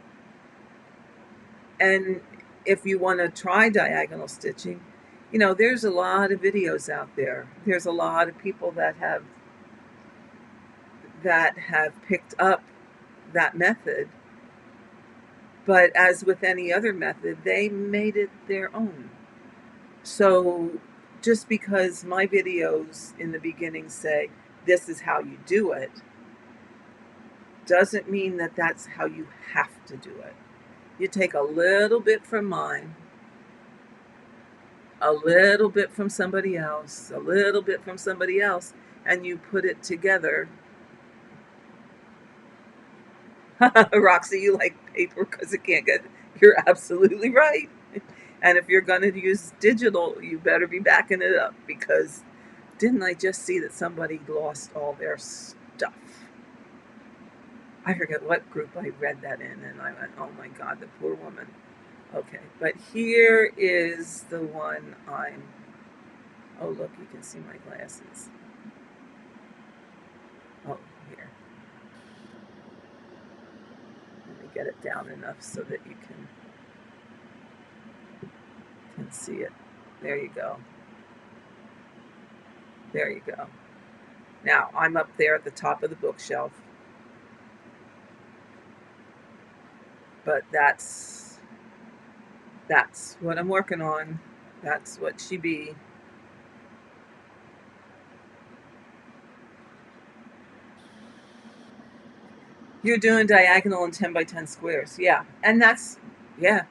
And if you want to try diagonal stitching, there's a lot of videos out there. There's a lot of people that have picked up that method, but as with any other method, they made it their own. So just because my videos in the beginning say this is how you do it, doesn't mean that that's how you have to do it. You take a little bit from mine, a little bit from somebody else, a little bit from somebody else, and you put it together. Roxy, you like paper because it can't get. You're absolutely right. And if you're going to use digital, you better be backing it up, because didn't I just see that somebody lost all their stuff? I forget what group I read that in, and I went, oh my God, the poor woman. Okay, but here is the one oh, look, you can see my glasses. Oh, here. Let me get it down enough so that you can see it. There you go. There you go. Now, I'm up there at the top of the bookshelf, but that's what I'm working on. That's what she be. You're doing diagonal and 10 by 10 squares. Yeah. And yeah,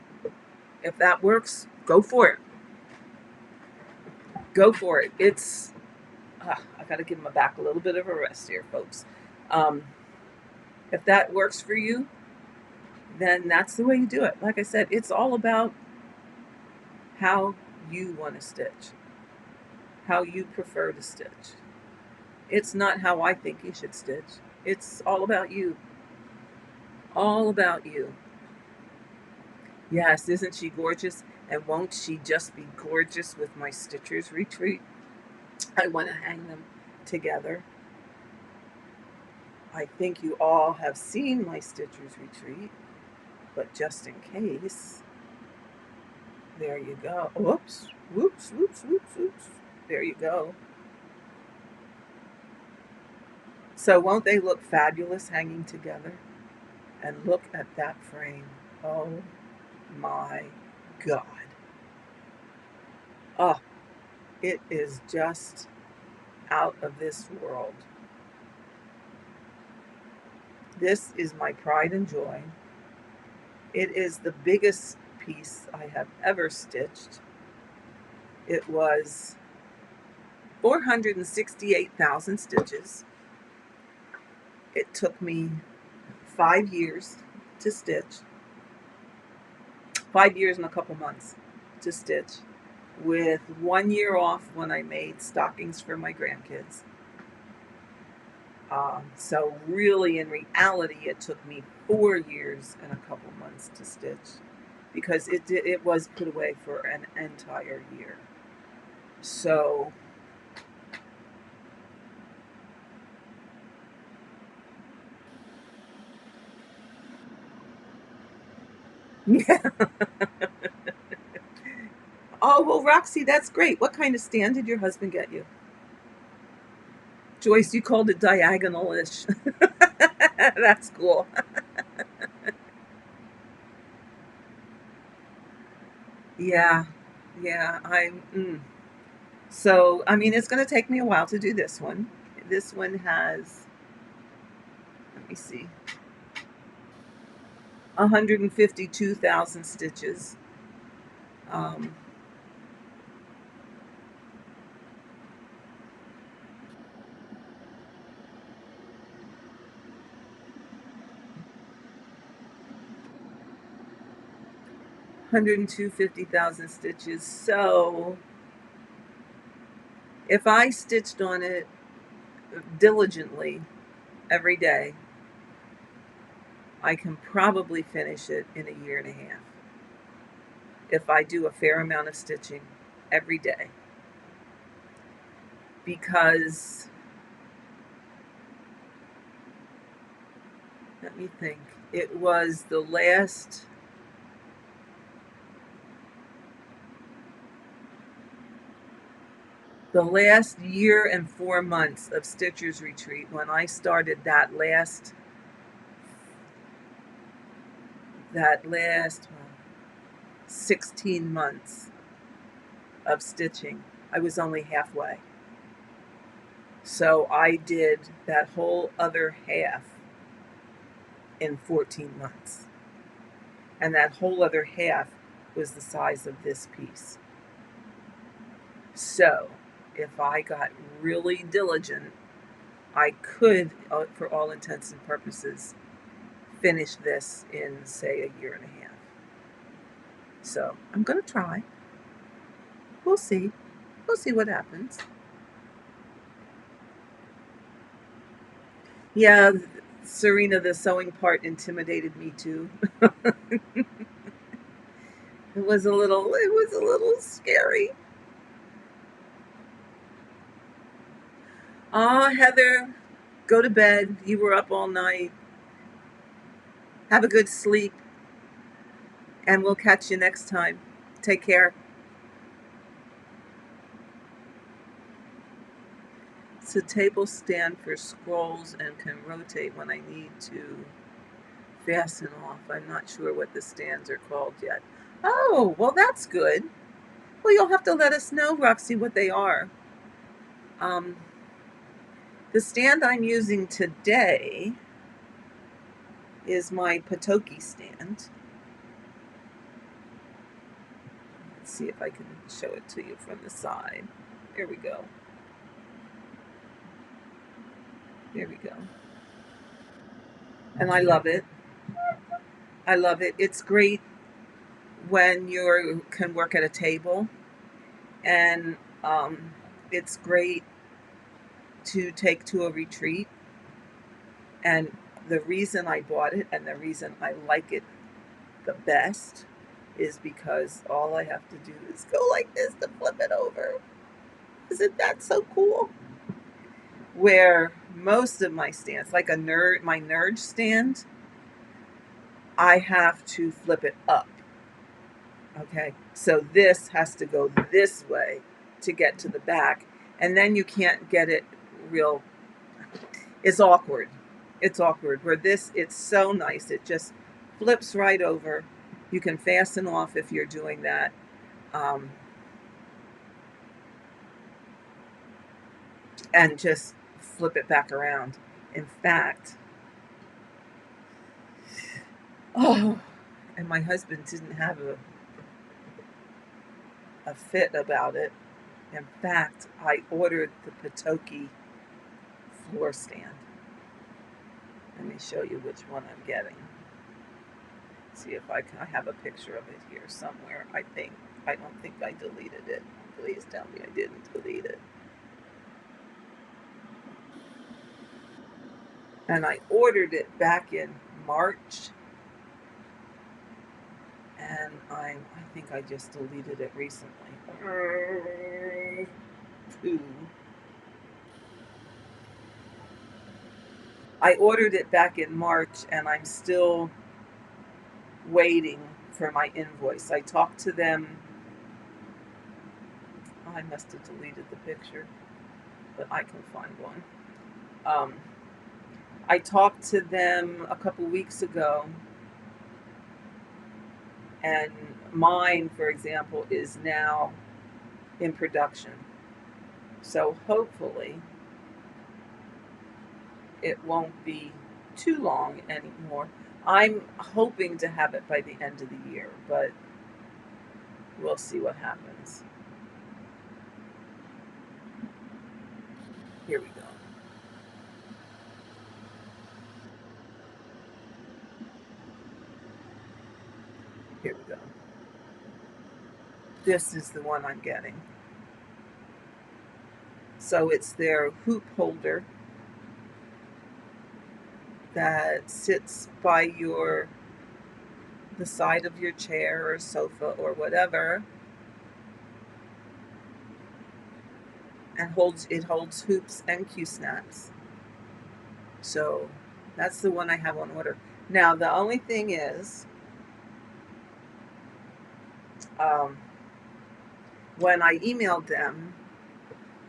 if that works, go for it. Go for it. I got to give my back a little bit of a rest here, folks. Um, if that works for you, then that's the way you do it. Like I said, it's all about how you want to stitch, how you prefer to stitch. It's not how I think you should stitch. It's all about you. All about you. Yes, isn't she gorgeous? And won't she just be gorgeous with my Stitchers Retreat? I want to hang them together. I think you all have seen my Stitchers Retreat, but just in case, there you go. Whoops, whoops, whoops, whoops, whoops. There you go. So won't they look fabulous hanging together? And look at that frame. Oh my God. Oh, it is just out of this world. This is my pride and joy. It is the biggest piece I have ever stitched. It was 468,000 stitches. It took me 5 years to stitch. 5 years and a couple months to stitch, with 1 year off when I made stockings for my grandkids. So really, in reality, it took me 4 years and a couple months to stitch, because it was put away for an entire year. So yeah. Oh well, Roxy, that's great. What kind of stand did your husband get you? Joyce, you called it diagonal-ish. That's cool. Yeah, yeah. So, I mean, it's going to take me a while to do this one. This one has, let me see, 152,000 stitches. Um, 150,000 stitches. So, if I stitched on it diligently every day, I can probably finish it in a year and a half if I do a fair amount of stitching every day. Because, let me think, it was the last year and 4 months of Stitchers Retreat when I started that last 16 months of stitching. I was only halfway. So I did that whole other half in 14 months. And that whole other half was the size of this piece. So if I got really diligent, I could, for all intents and purposes, finish this in, say, a year and a half. So I'm going to try. We'll see. We'll see what happens. Yeah, Serena, the sewing part intimidated me too. It was a little scary. Heather, go to bed. You were up all night. Have a good sleep, and we'll catch you next time. Take care. It's a table stand for scrolls and can rotate when I need to fasten off. I'm not sure what the stands are called yet. Oh, well, that's good. Well, you'll have to let us know, Roxy, what they are. Um, the stand I'm using today is my Patoki stand. Let's see if I can show it to you from the side. There we go. There we go. And I love it. I love it. It's great when you can work at a table, and it's great to take to a retreat. And the reason I bought it and the reason I like it the best is because all I have to do is go like this to flip it over. Isn't that so cool? Where most of my stands, like my nerd stand, I have to flip it up. Okay, so this has to go this way to get to the back, and then you can't get it real. It's awkward. It's awkward. Where this, it's so nice. It just flips right over. You can fasten off if you're doing that. Um, and just flip it back around. In fact, oh, and my husband didn't have a fit about it. In fact, I ordered the Patoki floor stand. Let me show you which one I'm getting. See if I have a picture of it here somewhere. I don't think I deleted it. Please tell me I didn't delete it. And I ordered it back in March, and I think I just deleted it recently. Ooh. I ordered it back in March, and I'm still waiting for my invoice. I talked to them. Oh, I must have deleted the picture, but I can find one. Um, I talked to them a couple weeks ago, and mine, for example, is now in production. So hopefully it won't be too long anymore. I'm hoping to have it by the end of the year, but we'll see what happens. Here we go. Here we go. This is the one I'm getting. So it's their hoop holder that sits by the side of your chair or sofa or whatever, and holds hoops and cue snaps. So that's the one I have on order. Now the only thing is, um, when I emailed them,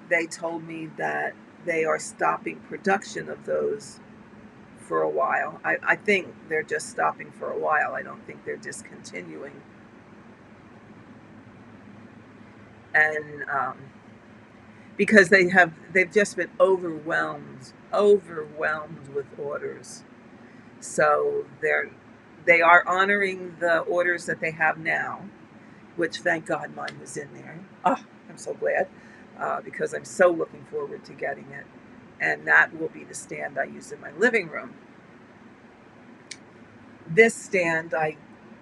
they told me that they are stopping production of those for a while. I think they're just stopping for a while. I don't think they're discontinuing. And because they've just been overwhelmed with orders. So they are honoring the orders that they have now, which thank God mine was in there. Oh, I'm so glad, because I'm so looking forward to getting it. And that will be the stand I use in my living room. This stand I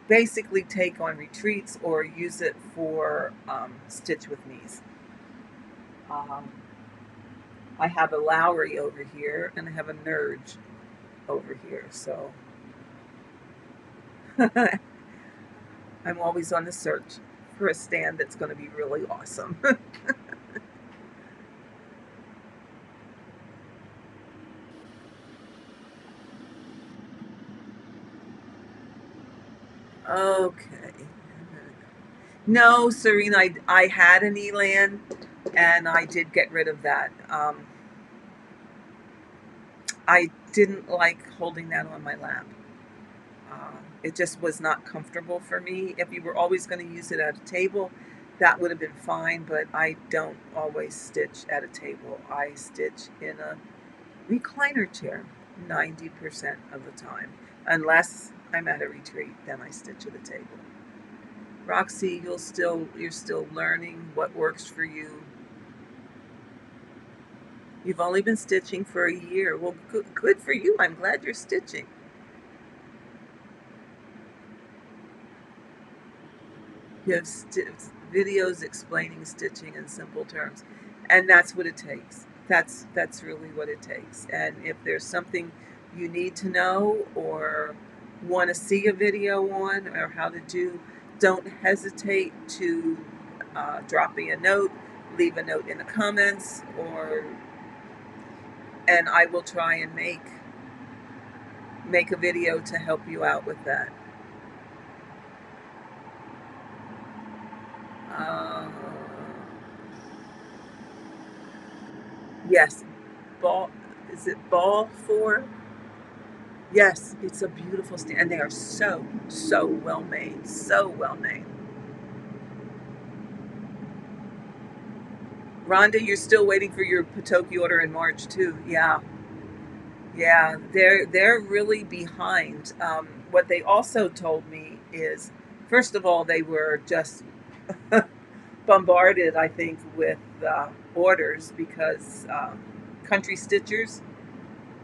basically take on retreats or use it for stitch with me's. Um, I have a Lowry over here and I have a Nurge over here. So I'm always on the search for a stand that's going to be really awesome. Okay. No, Serena, I had an Elan and I did get rid of that. I didn't like holding that on my lap. It just was not comfortable for me. If you were always going to use it at a table, that would have been fine, but I don't always stitch at a table. I stitch in a recliner chair 90% of the time. Unless I'm at a retreat, then I stitch at a table. Roxy, you're still learning what works for you. You've only been stitching for a year. Well, good for you. I'm glad you're stitching. You have videos explaining stitching in simple terms, and that's what it takes. That's really what it takes. And if there's something you need to know or want to see a video on or how to do, don't hesitate to drop me a note, leave a note in the comments, or and I will try and make a video to help you out with that. Uh, yes, ball. Is it ball four? Yes, it's a beautiful stand, and they are so well made, so well made. Rhonda, you're still waiting for your Patoki order in March too. Yeah, yeah, they're really behind. What they also told me is, first of all, they were just bombarded, I think, with orders because Country Stitchers,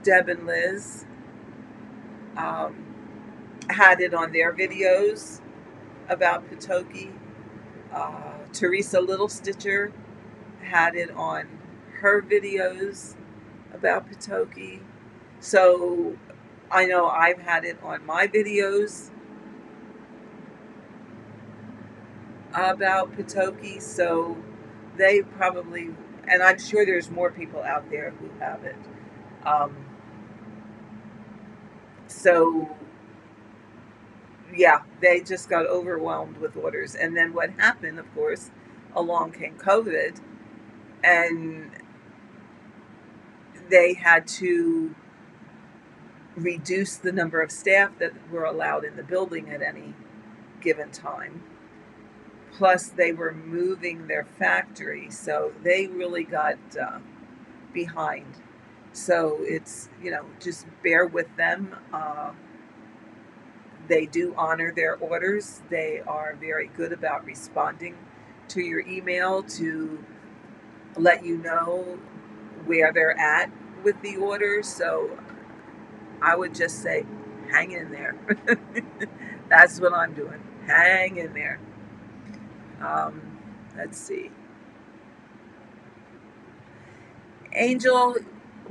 Deb and Liz, um, had it on their videos about Patoki. Teresa Little Stitcher had it on her videos about Patoki. So I know I've had it on my videos about Patoki. So they probably, and I'm sure there's more people out there who have it. Um, so yeah, they just got overwhelmed with orders. And then what happened, of course, along came COVID, and they had to reduce the number of staff that were allowed in the building at any given time. Plus, they were moving their factory, so they really got behind. So it's, just bear with them. They do honor their orders. They are very good about responding to your email to let you know where they're at with the order. So I would just say, hang in there. That's what I'm doing. Hang in there. Um, let's see. Angel,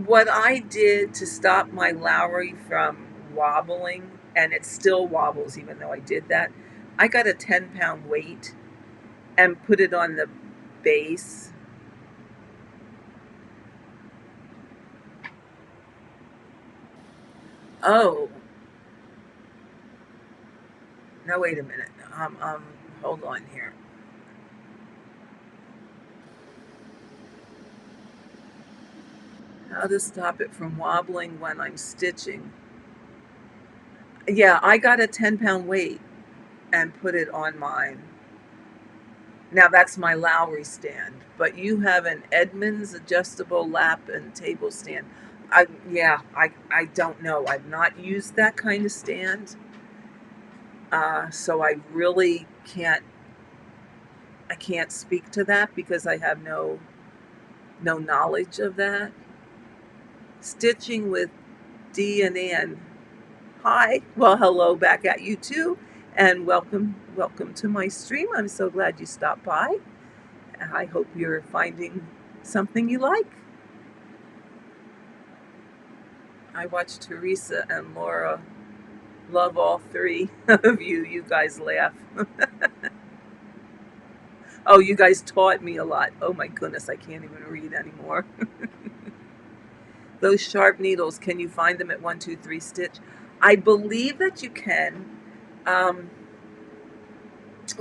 what I did to stop my Lowry from wobbling, and it still wobbles even though I did that, I got a 10-pound weight and put it on the base. Oh, no, wait a minute. Hold on here. How to stop it from wobbling when I'm stitching. Yeah, I got a 10-pound weight and put it on mine. Now that's my Lowry stand, but you have an Edmonds adjustable lap and table stand. I don't know. I've not used that kind of stand, so I really can't. I can't speak to that because I have no knowledge of that. Stitching with D and Ann. Hi. Well, hello back at you too, and welcome to my stream. I'm so glad you stopped by. I hope you're finding something you like. I watch Teresa and Laura. Love all three of you. You guys laugh. Oh, you guys taught me a lot. Oh my goodness, I can't even read anymore. Those sharp needles, can you find them at 123 Stitch? I believe that you can. Um,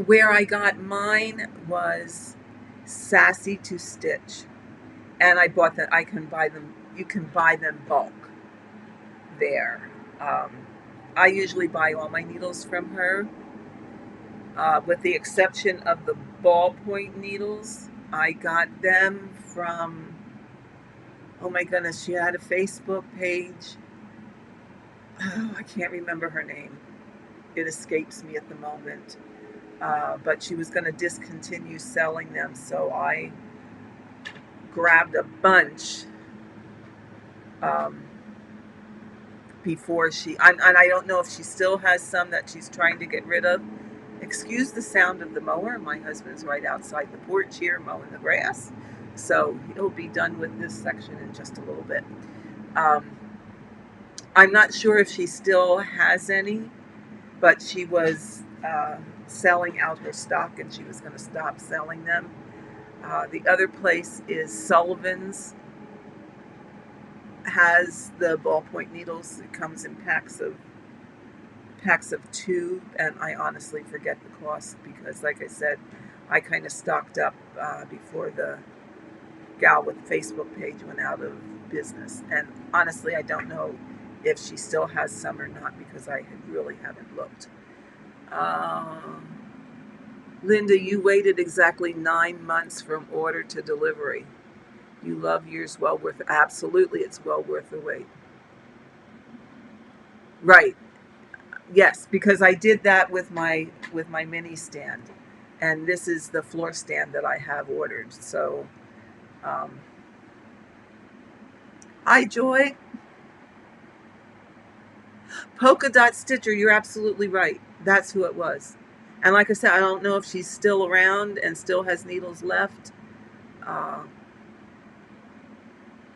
where I got mine was Sassy to Stitch, and I bought that. I can buy them. You can buy them bulk there. I usually buy all my needles from her, with the exception of the ballpoint needles. I got them from, oh my goodness, she had a Facebook page. Oh, I can't remember her name. It escapes me at the moment. But she was going to discontinue selling them, so I grabbed a bunch before and I don't know if she still has some that she's trying to get rid of. Excuse the sound of the mower. My husband's right outside the porch here mowing the grass. So he'll be done with this section in just a little bit. Um, I'm not sure if she still has any, but she was selling out her stock and she was going to stop selling them. The other place is Sullivan's, has the ballpoint needles. It comes in packs of 2, and I honestly forget the cost because, like I said, I kind of stocked up before the gal with the Facebook page went out of business. And honestly, I don't know if she still has some or not because I really haven't looked. Linda, you waited exactly 9 months from order to delivery. You love yours well worth. Absolutely, it's well worth the wait. Right. Yes, because I did that with my mini stand, and this is the floor stand that I have ordered. So, um, hi, Joy. Polka Dot Stitcher. You're absolutely right. That's who it was. And like I said, I don't know if she's still around and still has needles left. Uh,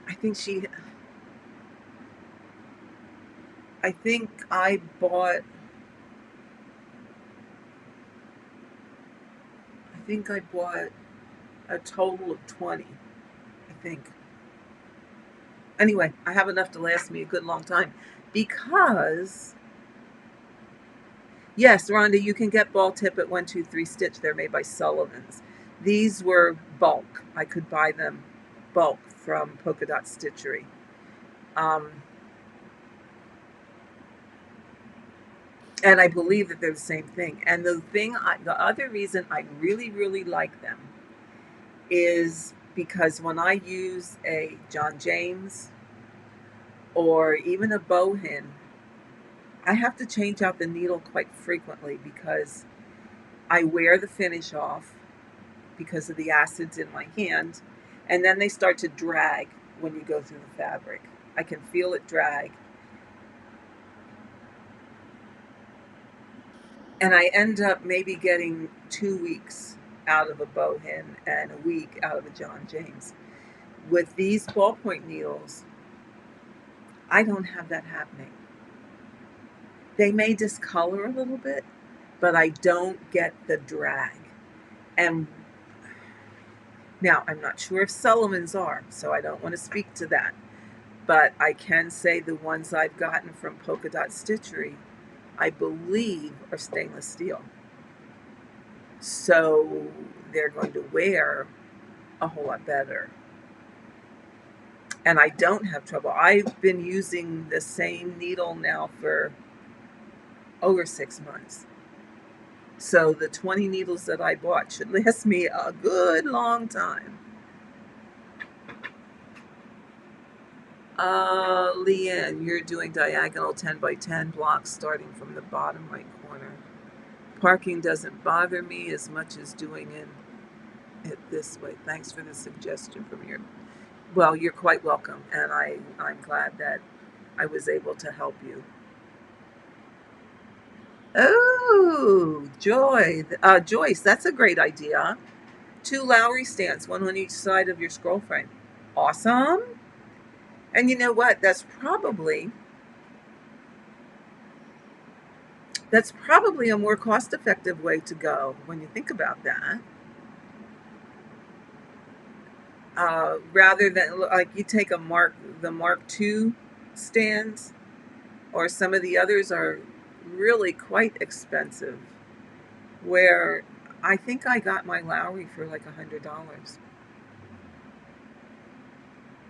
I think she. I think I bought. I think I bought a total of 20. I think. Anyway, I have enough to last me a good long time because, yes, Rhonda, you can get ball tip at 123 Stitch. They're made by Sullivan's. These were bulk. I could buy them bulk from Polka Dot Stitchery. Um, and I believe that they're the same thing. And the other reason I really, really like them is because when I use a John James or even a Bohin, I have to change out the needle quite frequently because I wear the finish off because of the acids in my hand, and then they start to drag when you go through the fabric. I can feel it drag. And I end up maybe getting 2 weeks out of a Bohin and a week out of a John James. With these ballpoint needles, I don't have that happening. They may discolor a little bit, but I don't get the drag. And now I'm not sure if Sullivan's are, so I don't want to speak to that. But I can say the ones I've gotten from Polka Dot Stitchery, I believe, are stainless steel. So they're going to wear a whole lot better. And I don't have trouble. I've been using the same needle now for over 6 months. So the 20 needles that I bought should last me a good long time. Leanne, you're doing diagonal 10 by 10 blocks starting from the bottom right corner. Parking doesn't bother me as much as doing it this way. Thanks for the suggestion from your. Well, you're quite welcome, and I'm glad that I was able to help you. Oh, Joyce, that's a great idea. 2 Lowry stands, one on each side of your scroll frame. Awesome. And you know what? That's probably a more cost-effective way to go when you think about that. Rather than like you take the Mark II stands, or some of the others are really quite expensive. Where I think I got my Lowry for like $100.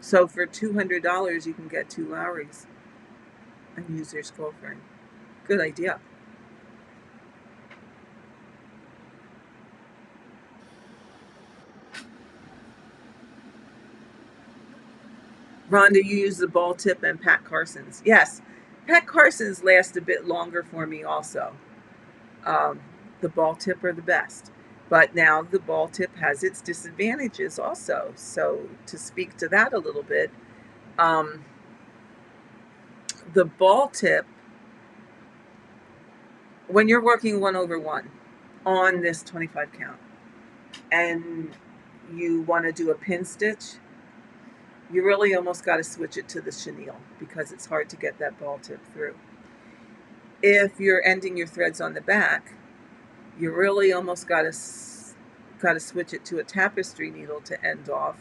So for $200, you can get 2 Lowrys and use your scroll frame. Good idea. Rhonda, you use the ball tip and Pat Carson's. Yes, Pat Carson's last a bit longer for me also. Um, the ball tip are the best. But now the ball tip has its disadvantages also. So to speak to that a little bit, um, the ball tip, when you're working 1/1 on this 25 count, and you want to do a pin stitch, you really almost got to switch it to the chenille because it's hard to get that ball tip through. If you're ending your threads on the back, you really almost got to switch it to a tapestry needle to end off,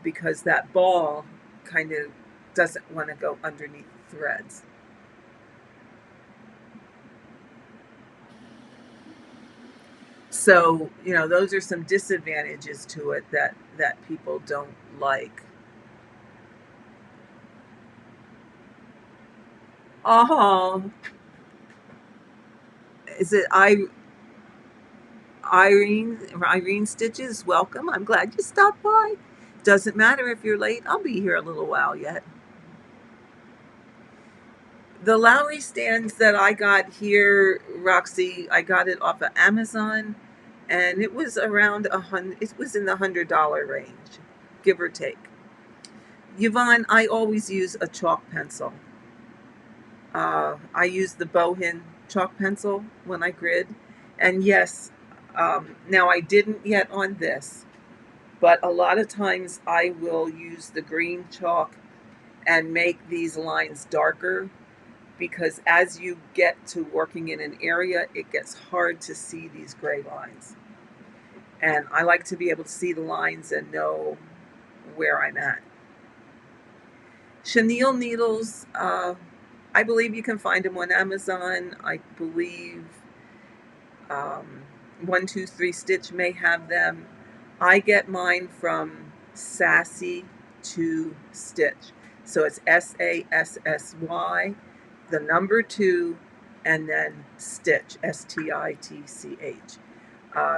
because that ball kind of doesn't want to go underneath the threads. So, those are some disadvantages to it that people don't like. Oh, is it Irene Stitches? Welcome. I'm glad you stopped by. Doesn't matter if you're late. I'll be here a little while yet. The Lowry stands that I got here, Roxy, I got it off of Amazon, and it was around It was in the $100 range, give or take. Yvonne, I always use a chalk pencil. I use the Bohin chalk pencil when I grid, and yes, now I didn't yet on this, but a lot of times I will use the green chalk and make these lines darker, because as you get to working in an area, it gets hard to see these gray lines. And I like to be able to see the lines and know where I'm at. Chenille needles, I believe you can find them on Amazon. I believe um, 123 Stitch may have them. I get mine from Sassy to Stitch. So it's SASSY, the number 2, and then Stitch, STITCH.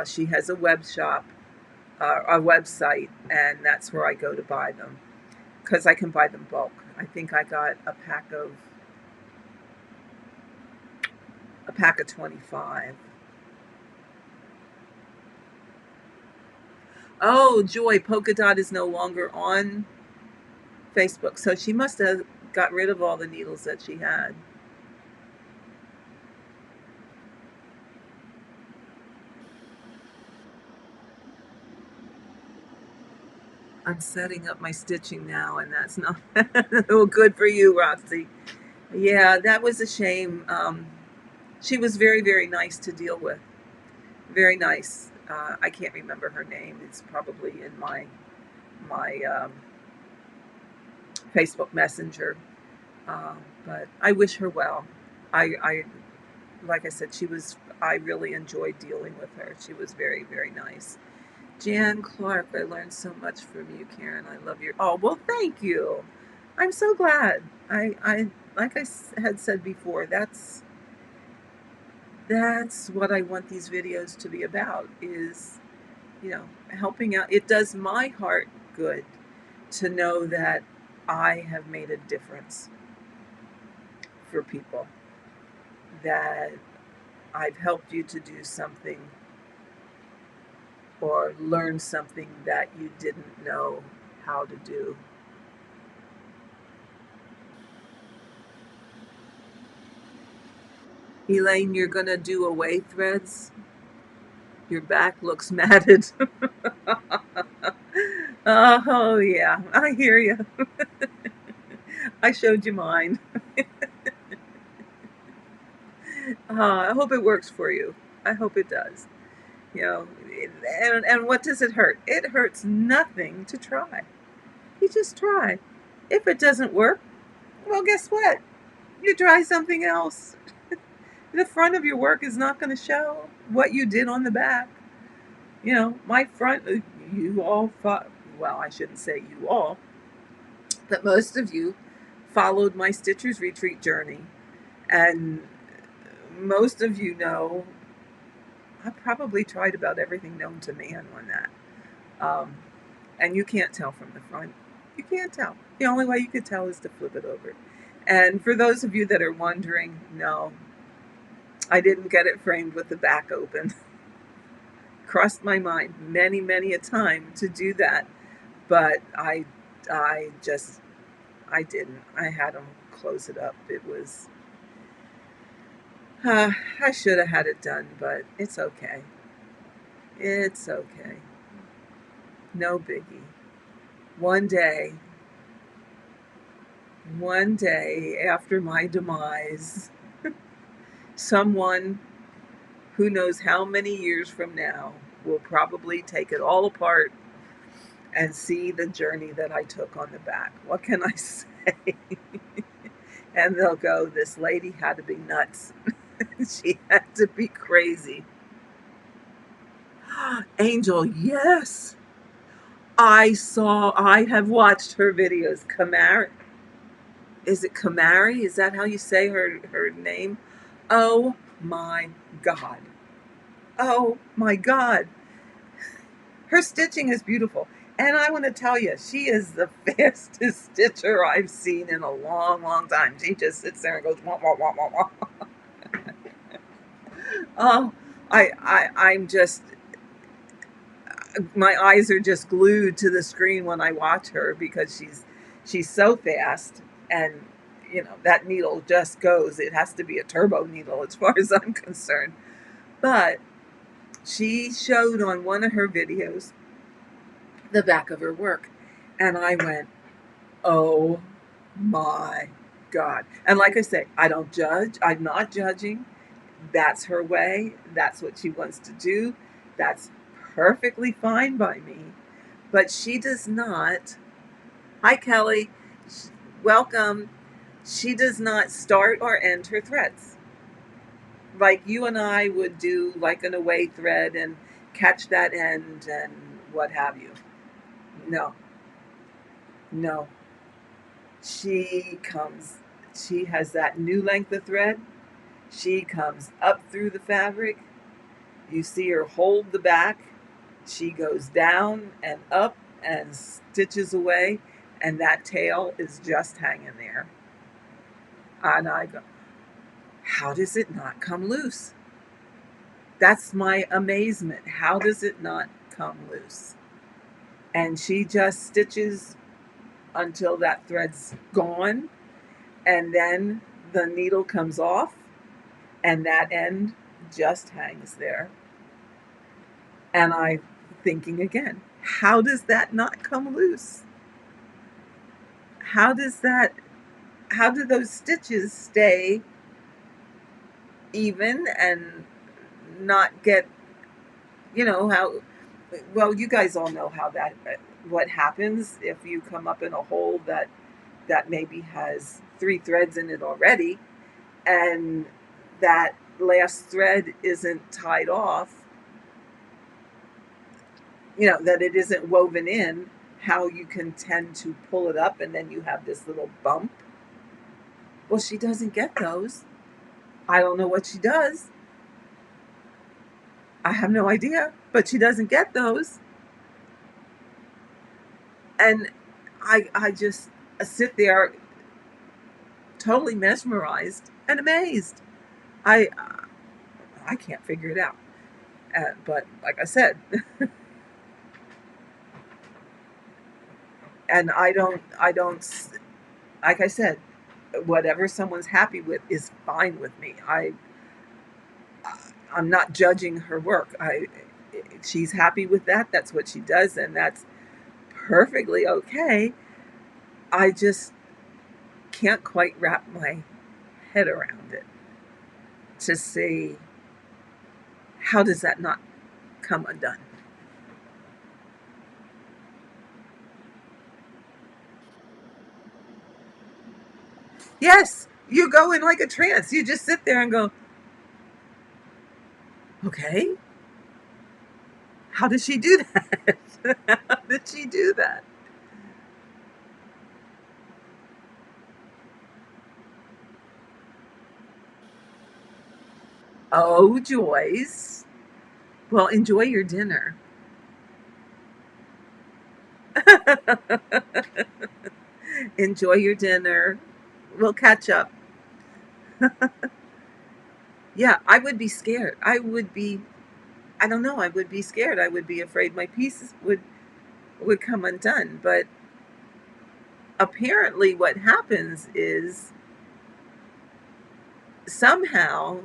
She has a a website, and that's where I go to buy them because I can buy them bulk. I think I got a pack of 25. Oh, Joy, Polka Dot is no longer on Facebook, so she must have got rid of all the needles that she had. I'm setting up my stitching now, and that's not well, good for you, Roxy. Yeah, that was a shame. She was very, very nice to deal with. Very nice. I can't remember her name. It's probably in my Facebook Messenger. But I wish her well. I like I said, she was. I really enjoyed dealing with her. She was very, very nice. Jan Clark, I learned so much from you, Karen. I love your. Oh, well, thank you. I'm so glad. I like I had said before. That's what I want these videos to be about. Is helping out. It does my heart good to know that I have made a difference for people. That I've helped you to do something or learn something that you didn't know how to do. Elaine, you're going to do away threads? Your back looks matted. Oh, yeah, I hear you. I showed you mine. I hope it works for you. I hope it does. You know, and what does it hurt? It hurts nothing to try. You just try. If it doesn't work, well, guess what? You try something else. The front of your work is not going to show what you did on the back. My front, you all thought, well, I shouldn't say you all, but most of you followed my Stitcher's Retreat journey. And most of you know I probably tried about everything known to man on that. Um, and you can't tell from the front. You can't tell. The only way you could tell is to flip it over. And for those of you that are wondering, no, I didn't get it framed with the back open. Crossed my mind many, many a time to do that, but I just, I didn't. I had them close it up. It was, I should have had it done, but it's okay. It's okay. No biggie. One day, one day after my demise, someone who knows how many years from now will probably take it all apart and see the journey that I took on the back. What can I say? And they'll go, this lady had to be nuts. She had to be crazy. Angel, yes. I have watched her videos. Kamari, is it Kamari? Is that how you say her name? Oh my God. Oh my God. Her stitching is beautiful. And I want to tell you, she is the fastest stitcher I've seen in a long, long time. She just sits there and goes, wah, wah, wah, wah, wah. Oh, I'm just, my eyes are just glued to the screen when I watch her because she's so fast, and that needle just goes. It has to be a turbo needle as far as I'm concerned. But she showed on one of her videos the back of her work, and I went, oh my God. And like I say, I don't judge. I'm not judging. That's her way. That's what she wants to do. That's perfectly fine by me. But she does not. Hi, Kelly. Welcome. She does not start or end her threads. Like you and I would do, like an away thread and catch that end and what have you. No, no. She has that new length of thread. She comes up through the fabric. You see her hold the back. She goes down and up and stitches away, and that tail is just hanging there. And I go, how does it not come loose? That's my amazement. How does it not come loose? And she just stitches until that thread's gone, and then the needle comes off, and that end just hangs there. And I'm thinking again, how does that not come loose? How does that, how do those stitches stay even and not get, how, well, you guys all know how that, what happens if you come up in a hole that maybe has 3 threads in it already, and that last thread isn't tied off, that it isn't woven in, how you can tend to pull it up and then you have this little bump. Well, she doesn't get those. I don't know what she does. I have no idea, but she doesn't get those. And I just sit there totally mesmerized and amazed. I I can't figure it out. But like I said, and I don't, like I said, whatever someone's happy with is fine with me. I'm not judging her work. She's happy with that. That's what she does, and that's perfectly okay. I just can't quite wrap my head around it to see, how does that not come undone? Yes, you go in like a trance. You just sit there and go, okay, how did she do that? How did she do that? Oh, Joyce. Well, enjoy your dinner. Enjoy your dinner. We'll catch up. Yeah, I would be scared. I don't know, I would be scared. I would be afraid my pieces would come undone. But apparently what happens is somehow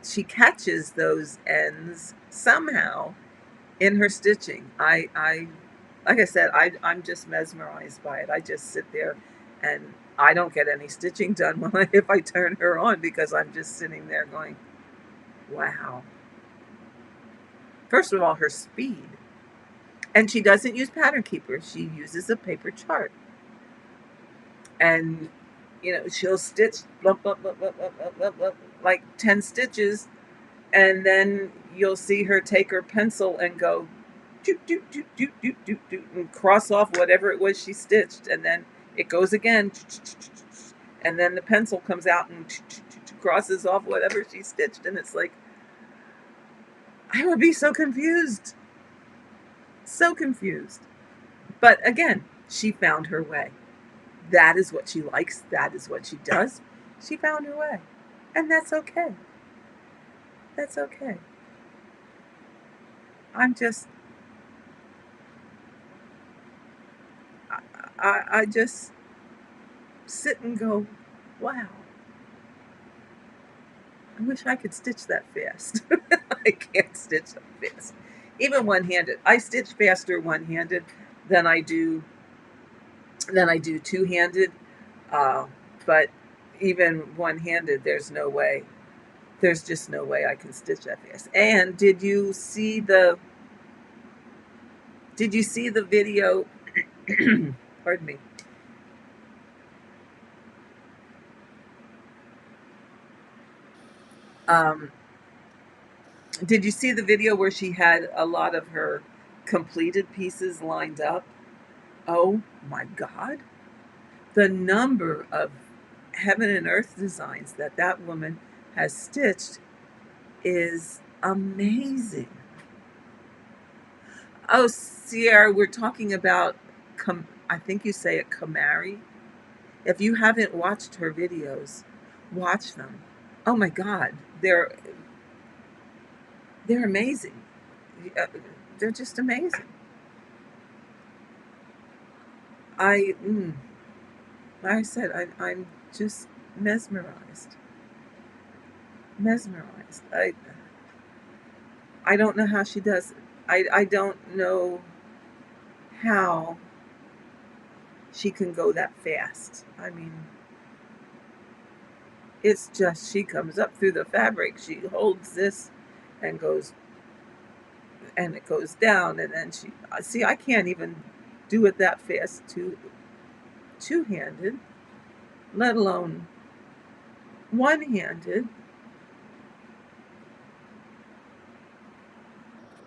she catches those ends somehow in her stitching. Like I said, I'm just mesmerized by it. I just sit there and I don't get any stitching done if I turn her on, because I'm just sitting there going, wow. First of all, her speed. And she doesn't use pattern keeper. She uses a paper chart. And, she'll stitch blah, blah, blah, blah, blah, blah, blah, blah, like 10 stitches. And then you'll see her take her pencil and go, doot, doot, doot, doot, doot, doot, doot, and cross off whatever it was she stitched. And then it goes again. And then the pencil comes out and crosses off whatever she stitched. And it's like, I would be so confused. So confused. But again, she found her way. That is what she likes. That is what she does. She found her way. And that's okay. That's okay. I'm just, I just sit and go, wow. I wish I could stitch that fast. I can't stitch that fast. Even one-handed. I stitch faster one-handed than I do two-handed. Uh, but even one-handed, there's no way. There's just no way I can stitch that fast. And did you see the video? Pardon me. Um, did you see the video where she had a lot of her completed pieces lined up? Oh my God. The number of heaven and earth designs that woman has stitched is amazing. Oh, Sierra, we're talking about, I think you say it, Kamari. If you haven't watched her videos, watch them. Oh my God, they're amazing. Uh, They're just amazing. I, like I said, I'm just mesmerized. Mesmerized. I don't know how she does it. I don't know how she can go that fast. I mean, it's just, she comes up through the fabric, she holds this and goes, and it goes down, and then she, see, I can't even do it that fast two-handed, let alone one-handed.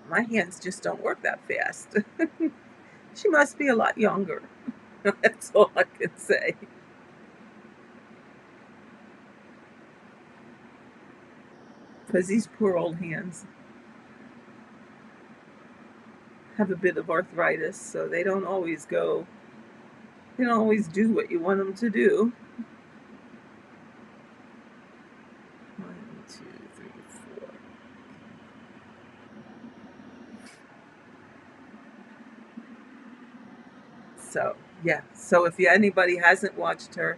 My hands just don't work that fast. She must be a lot younger. That's all I can say. Because these poor old hands have a bit of arthritis, so they don't always do what you want them to do. 1, 2, 3, 4. So, yeah. So if anybody hasn't watched her,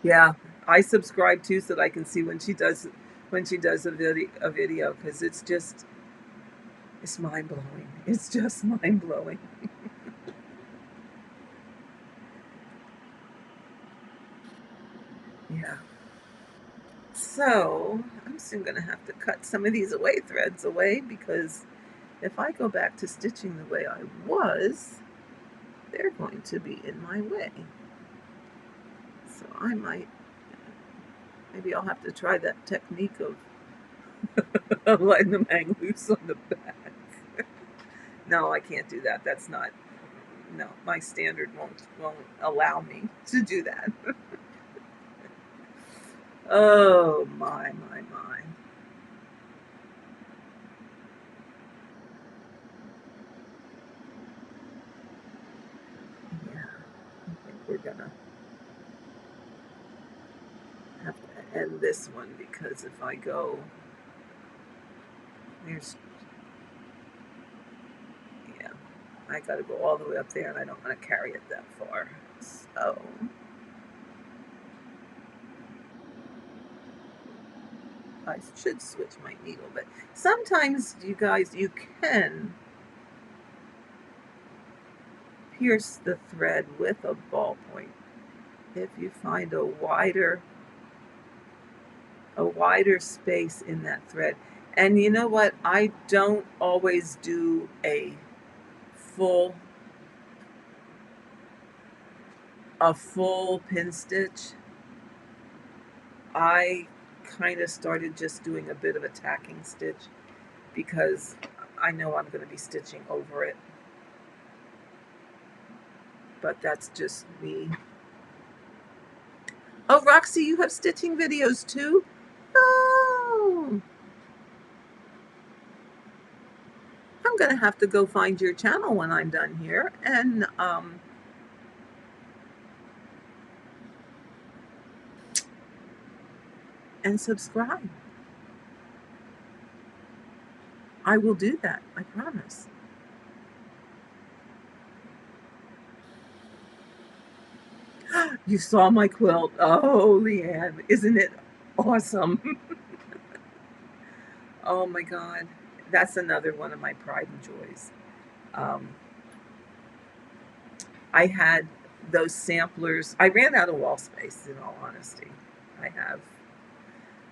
yeah, I subscribe too so that I can see when she does a video, because it's mind blowing. It's just mind blowing. Yeah. So I'm soon gonna have to cut some of these away threads away, because if I go back to stitching the way I was, they're going to be in my way. So I might, maybe I'll have to try that technique of letting them hang loose on the back. No, I can't do that. That's not, no, my standard won't allow me to do that. Oh my. Yeah, I think we're gonna have to end this one, because if I go, there's, yeah, I gotta go all the way up there, and I don't want to carry it that far. So I should switch my needle, but sometimes, you guys, you can pierce the thread with a ballpoint if you find a wider space in that thread. And you know what? I don't always do full a full pin stitch. I kind of started just doing a bit of a tacking stitch because I know I'm going to be stitching over it. But that's just me. Oh, Roxy, you have stitching videos too? Oh, I'm going to have to go find your channel when I'm done here and subscribe. I will do that, I promise. You saw my quilt. Oh, Leanne, isn't it awesome? Oh my God. That's another one of my pride and joys. Um, I had those samplers. I ran out of wall space, in all honesty. I have,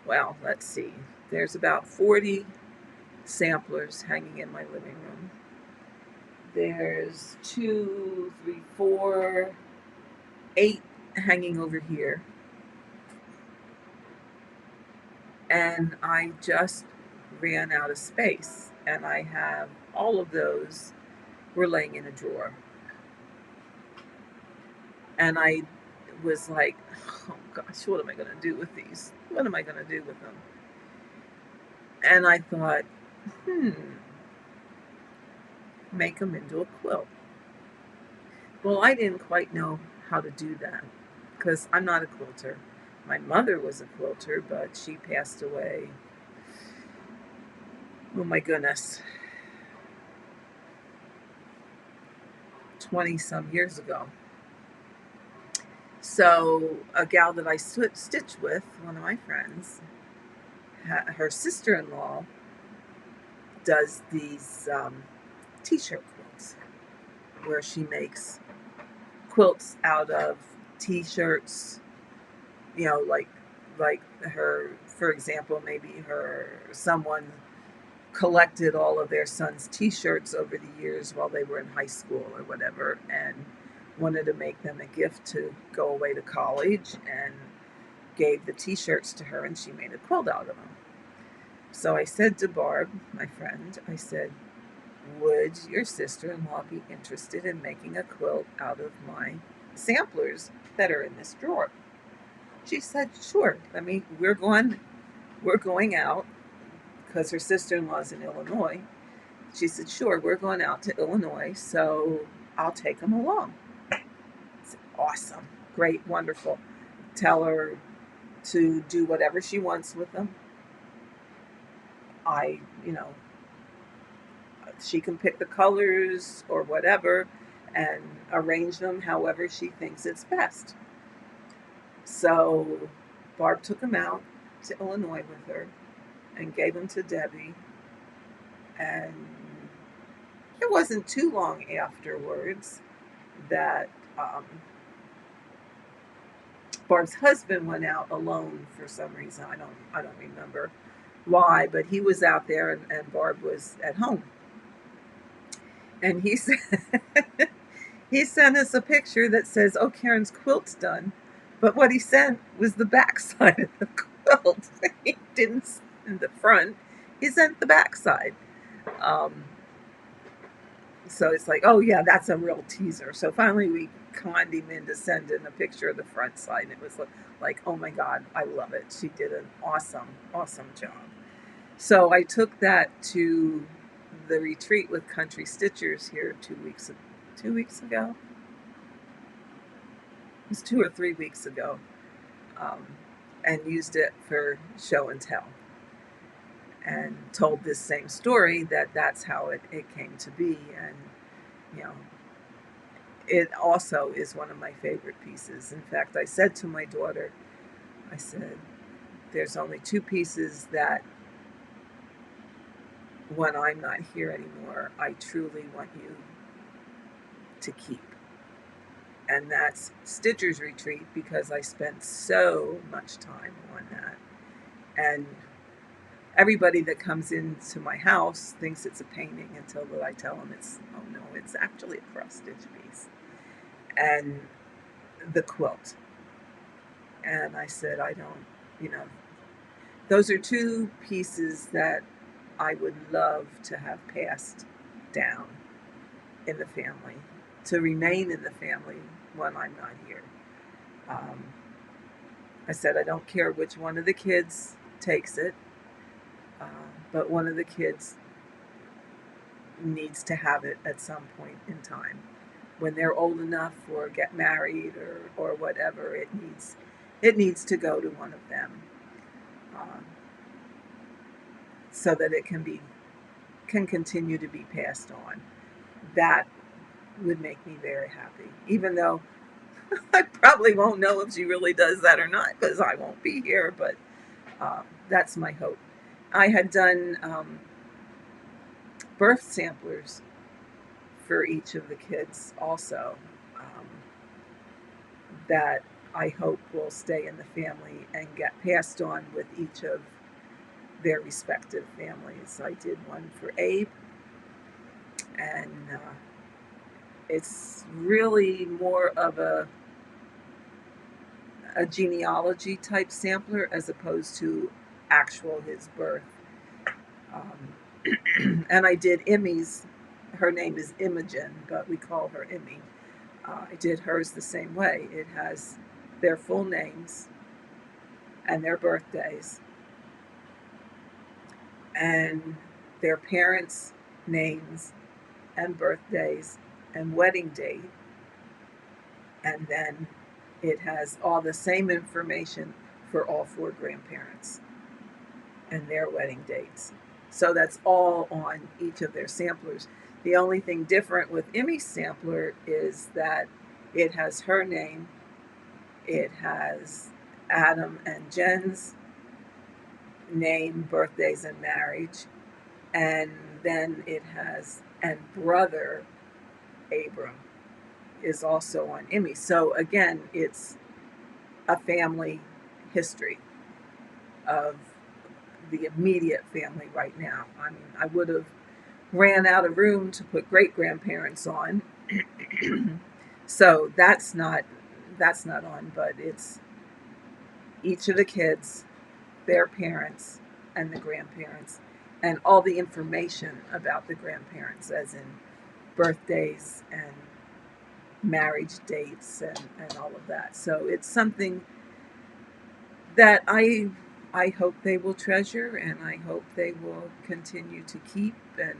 well, let's see. There's about 40 samplers hanging in my living room. There's 2, 3, 4, 8 hanging over here. And I just ran out of space. And I have all of those were laying in a drawer. And I was like, oh gosh, what am I going to do with these? What am I going to do with them? And I thought, make them into a quilt. Well, I didn't quite know how to do that because I'm not a quilter. My mother was a quilter, but she passed away, oh my goodness, 20 some years ago. So a gal that I stitched with, one of my friends, her sister-in-law does these t-shirt quilts where she makes quilts out of t-shirts, you know, like her, for example, maybe someone collected all of their son's t-shirts over the years while they were in high school or whatever and wanted to make them a gift to go away to college, and gave the t-shirts to her and she made a quilt out of them. So I said to Barb, my friend, I said, would your sister-in-law be interested in making a quilt out of my samplers that are in this drawer? She said, sure. I mean, we're going out because her sister-in-law's in Illinois. She said, sure, we're going out to Illinois, so I'll take them along. I said, awesome, great, wonderful. Tell her to do whatever she wants with them. She can pick the colors or whatever and arrange them however she thinks it's best. So Barb took them out to Illinois with her and gave them to Debbie. And it wasn't too long afterwards that Barb's husband went out alone for some reason. I don't remember why, but he was out there and Barb was at home. And he said, he sent us a picture that says, oh, Karen's quilt's done. But what he sent was the back side of the quilt. He didn't send the front. He sent the back side. So it's like, oh, yeah, that's a real teaser. So finally we conned him into sending a picture of the front side. And it was like, oh, my God, I love it. She did an awesome, awesome job. So I took that to the retreat with Country Stitchers here 2 weeks ago. It was 2 or 3 weeks ago, and used it for show and tell, and told this same story that's how it came to be. And you know, it also is one of my favorite pieces. In fact, I said to my daughter, I said, there's only two pieces that when I'm not here anymore, I truly want you to keep. And that's Stitcher's Retreat, because I spent so much time on that. And everybody that comes into my house thinks it's a painting until I tell them oh no, it's actually a cross stitch piece. And the quilt. And I said, I don't, you know, those are two pieces that I would love to have passed down in the family, to remain in the family when I'm not here. Um, I said, I don't care which one of the kids takes it, uh, but one of the kids needs to have it at some point in time. When they're old enough or get married or whatever, it needs to go to one of them, um, so that it can continue to be passed on. That would make me very happy, even though I probably won't know if she really does that or not, because I won't be here, but that's my hope. I had done birth samplers for each of the kids also, um, that I hope will stay in the family and get passed on with each of their respective families. I did one for Abe, and it's really more of a genealogy type sampler as opposed to actual his birth. And I did Emmy's. Her name is Imogen, but we call her Emmy. I did hers the same way. It has their full names and their birthdays and their parents' names and birthdays and wedding date. And then it has all the same information for all four grandparents and their wedding dates. So that's all on each of their samplers. The only thing different with Emmy's sampler is that it has her name, it has Adam and Jen's name, birthdays, and marriage, and then it has, and brother Abram is also on Emmy. So again, it's a family history of the immediate family right now. I mean, I would have ran out of room to put great grandparents on. So that's not on, but it's each of the kids, their parents, and the grandparents, and all the information about the grandparents, as in birthdays and marriage dates and all of that. So it's something that I hope they will treasure, and I hope they will continue to keep and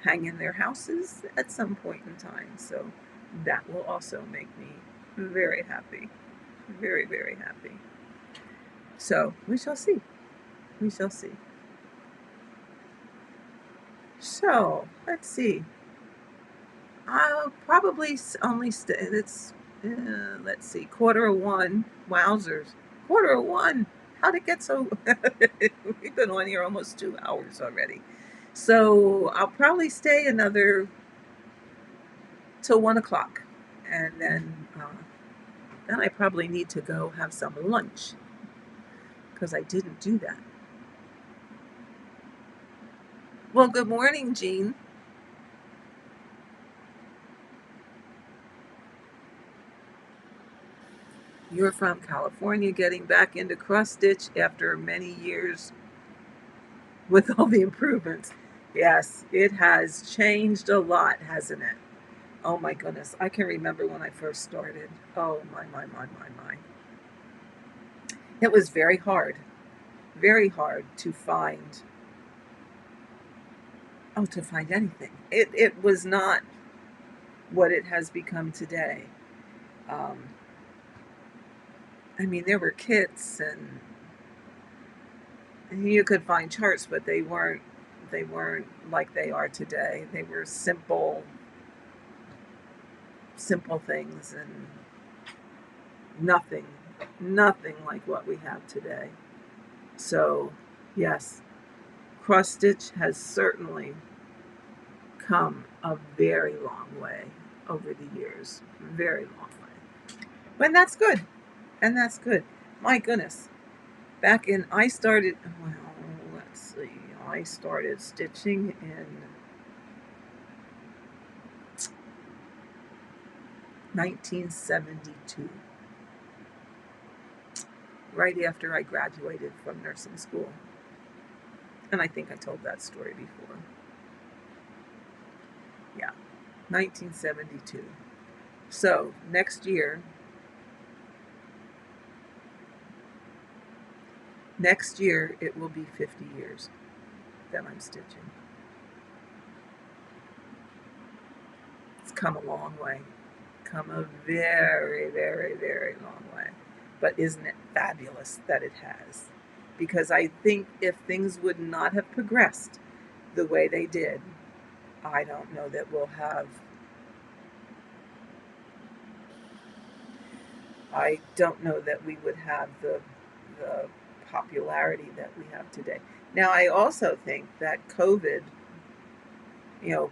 hang in their houses at some point in time. So that will also make me very happy. Very, very happy. So we shall see. We shall see. So let's see. I'll probably only stay. Let's see, 1:45. Wowzers, 1:45. How'd it get so? We've been on here almost 2 hours already. So I'll probably stay another till 1 o'clock, and then I probably need to go have some lunch because I didn't do that. Well, good morning, Jean. You're from California, getting back into cross stitch after many years with all the improvements. Yes, it has changed a lot, hasn't it? Oh my goodness. I can remember when I first started. Oh my. It was very hard to find, to find anything. It was not what it has become today. Um, I mean, there were kits and you could find charts, but they weren't like they are today. They were simple things, and nothing like what we have today. So, yes, cross stitch has certainly come a very long way over the years. Very long way. And that's good. And that's good. My goodness. I started, well, let's see, I started stitching in 1972, right after I graduated from nursing school. And I think I told that story before. Yeah, 1972. So next year it will be 50 years that I'm stitching. It's come a long way. Come a very, very, very long way. But isn't it fabulous that it has? Because I think if things would not have progressed the way they did, I don't know that we'll have, I don't know that we would have the popularity that we have today. Now, I also think that COVID,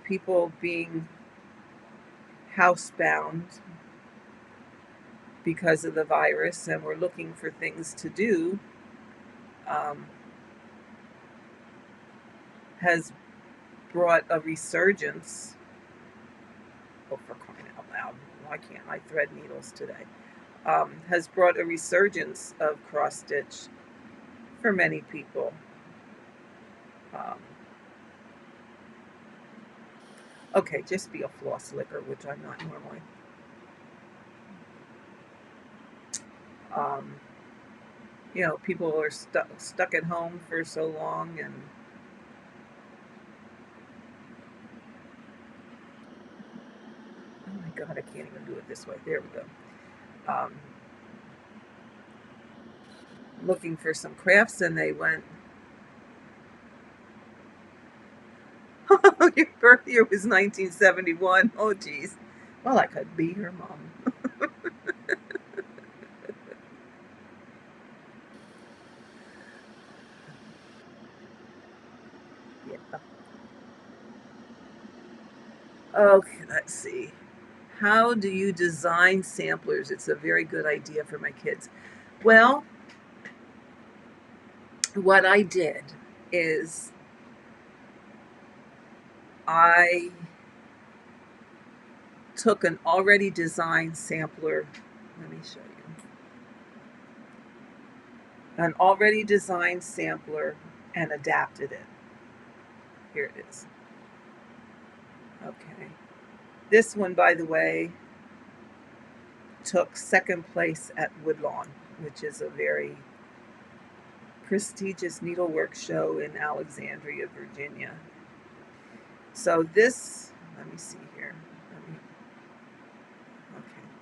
people being housebound because of the virus and we're looking for things to do, um, has brought a resurgence. Oh, for crying out loud, why can't I thread needles today? Has brought a resurgence of cross stitch for many people. Um, okay, just be a floss licker, which I'm not normally. Um, people are stuck at home for so long, and oh my god, I can't even do it this way. There we go. Um, looking for some crafts, and they went, your birth year was 1971. Oh, geez. Well, I could be your mom. Yeah. Okay, let's see. How do you design samplers? It's a very good idea for my kids. Well, what I did is I took an already designed sampler. Let me show you. An already designed sampler and adapted it. Here it is. Okay. This one, by the way, took second place at Woodlawn, which is a very prestigious needlework show in Alexandria, Virginia. So this, let me see here.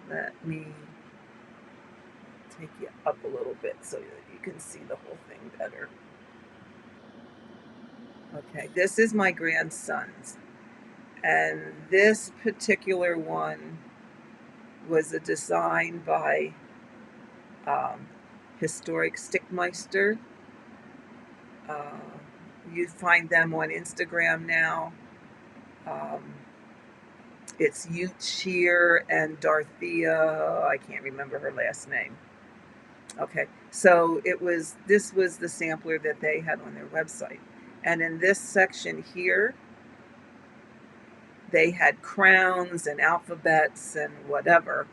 Let me take you up a little bit so that you can see the whole thing better. Okay, this is my grandson's. And this particular one was a design by um, Historic Stickmeister. Uh, you find them on Instagram now. Um, it's Ute Shear and Dorothea. I can't remember her last name. Okay, so this was the sampler that they had on their website. And in this section here, they had crowns and alphabets and whatever.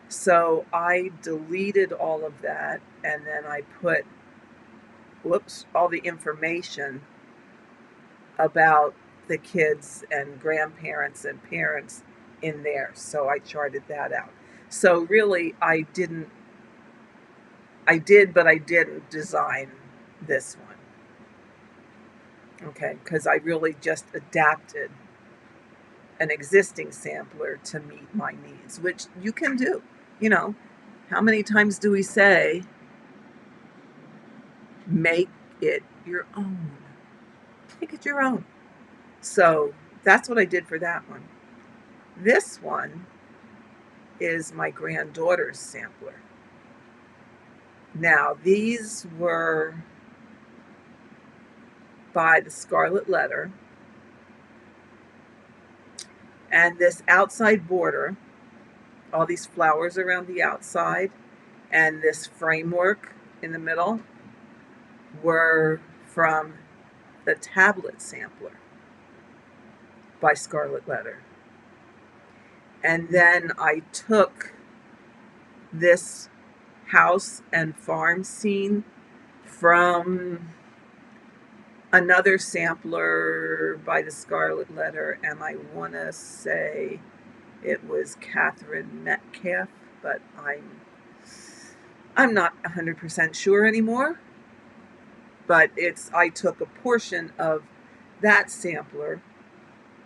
So I deleted all of that and then I put, all the information about the kids and grandparents and parents in there. So I charted that out. So really, but I didn't design this one. Okay, because I really just adapted an existing sampler to meet my needs, which you can do. You know, how many times do we say, make it your own? Make it your own. So that's what I did for that one. This one is my granddaughter's sampler. Now, these were by the scarlet letter, and this outside border, all these flowers around the outside, and this framework in the middle were from the tablet sampler by Scarlet Letter. And then I took this house and farm scene from another sampler by the Scarlet Letter, and I want to say it was Catherine Metcalf, but I'm not 100% sure anymore. But I took a portion of that sampler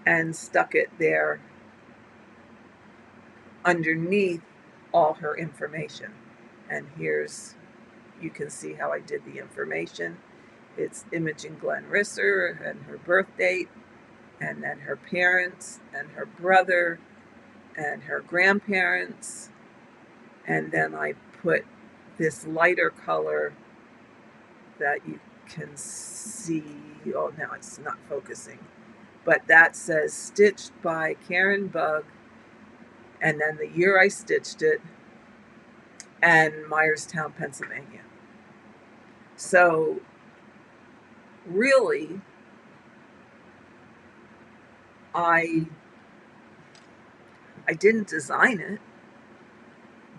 and stuck it there underneath all her information. And you can see how I did the information. It's Imogen Glenn Risser and her birth date, and then her parents and her brother and her grandparents. And then I put this lighter color that you can see. Oh, now it's not focusing. But that says stitched by Karen Bug, and then the year I stitched it, and Myerstown, Pennsylvania. So really, I didn't design it,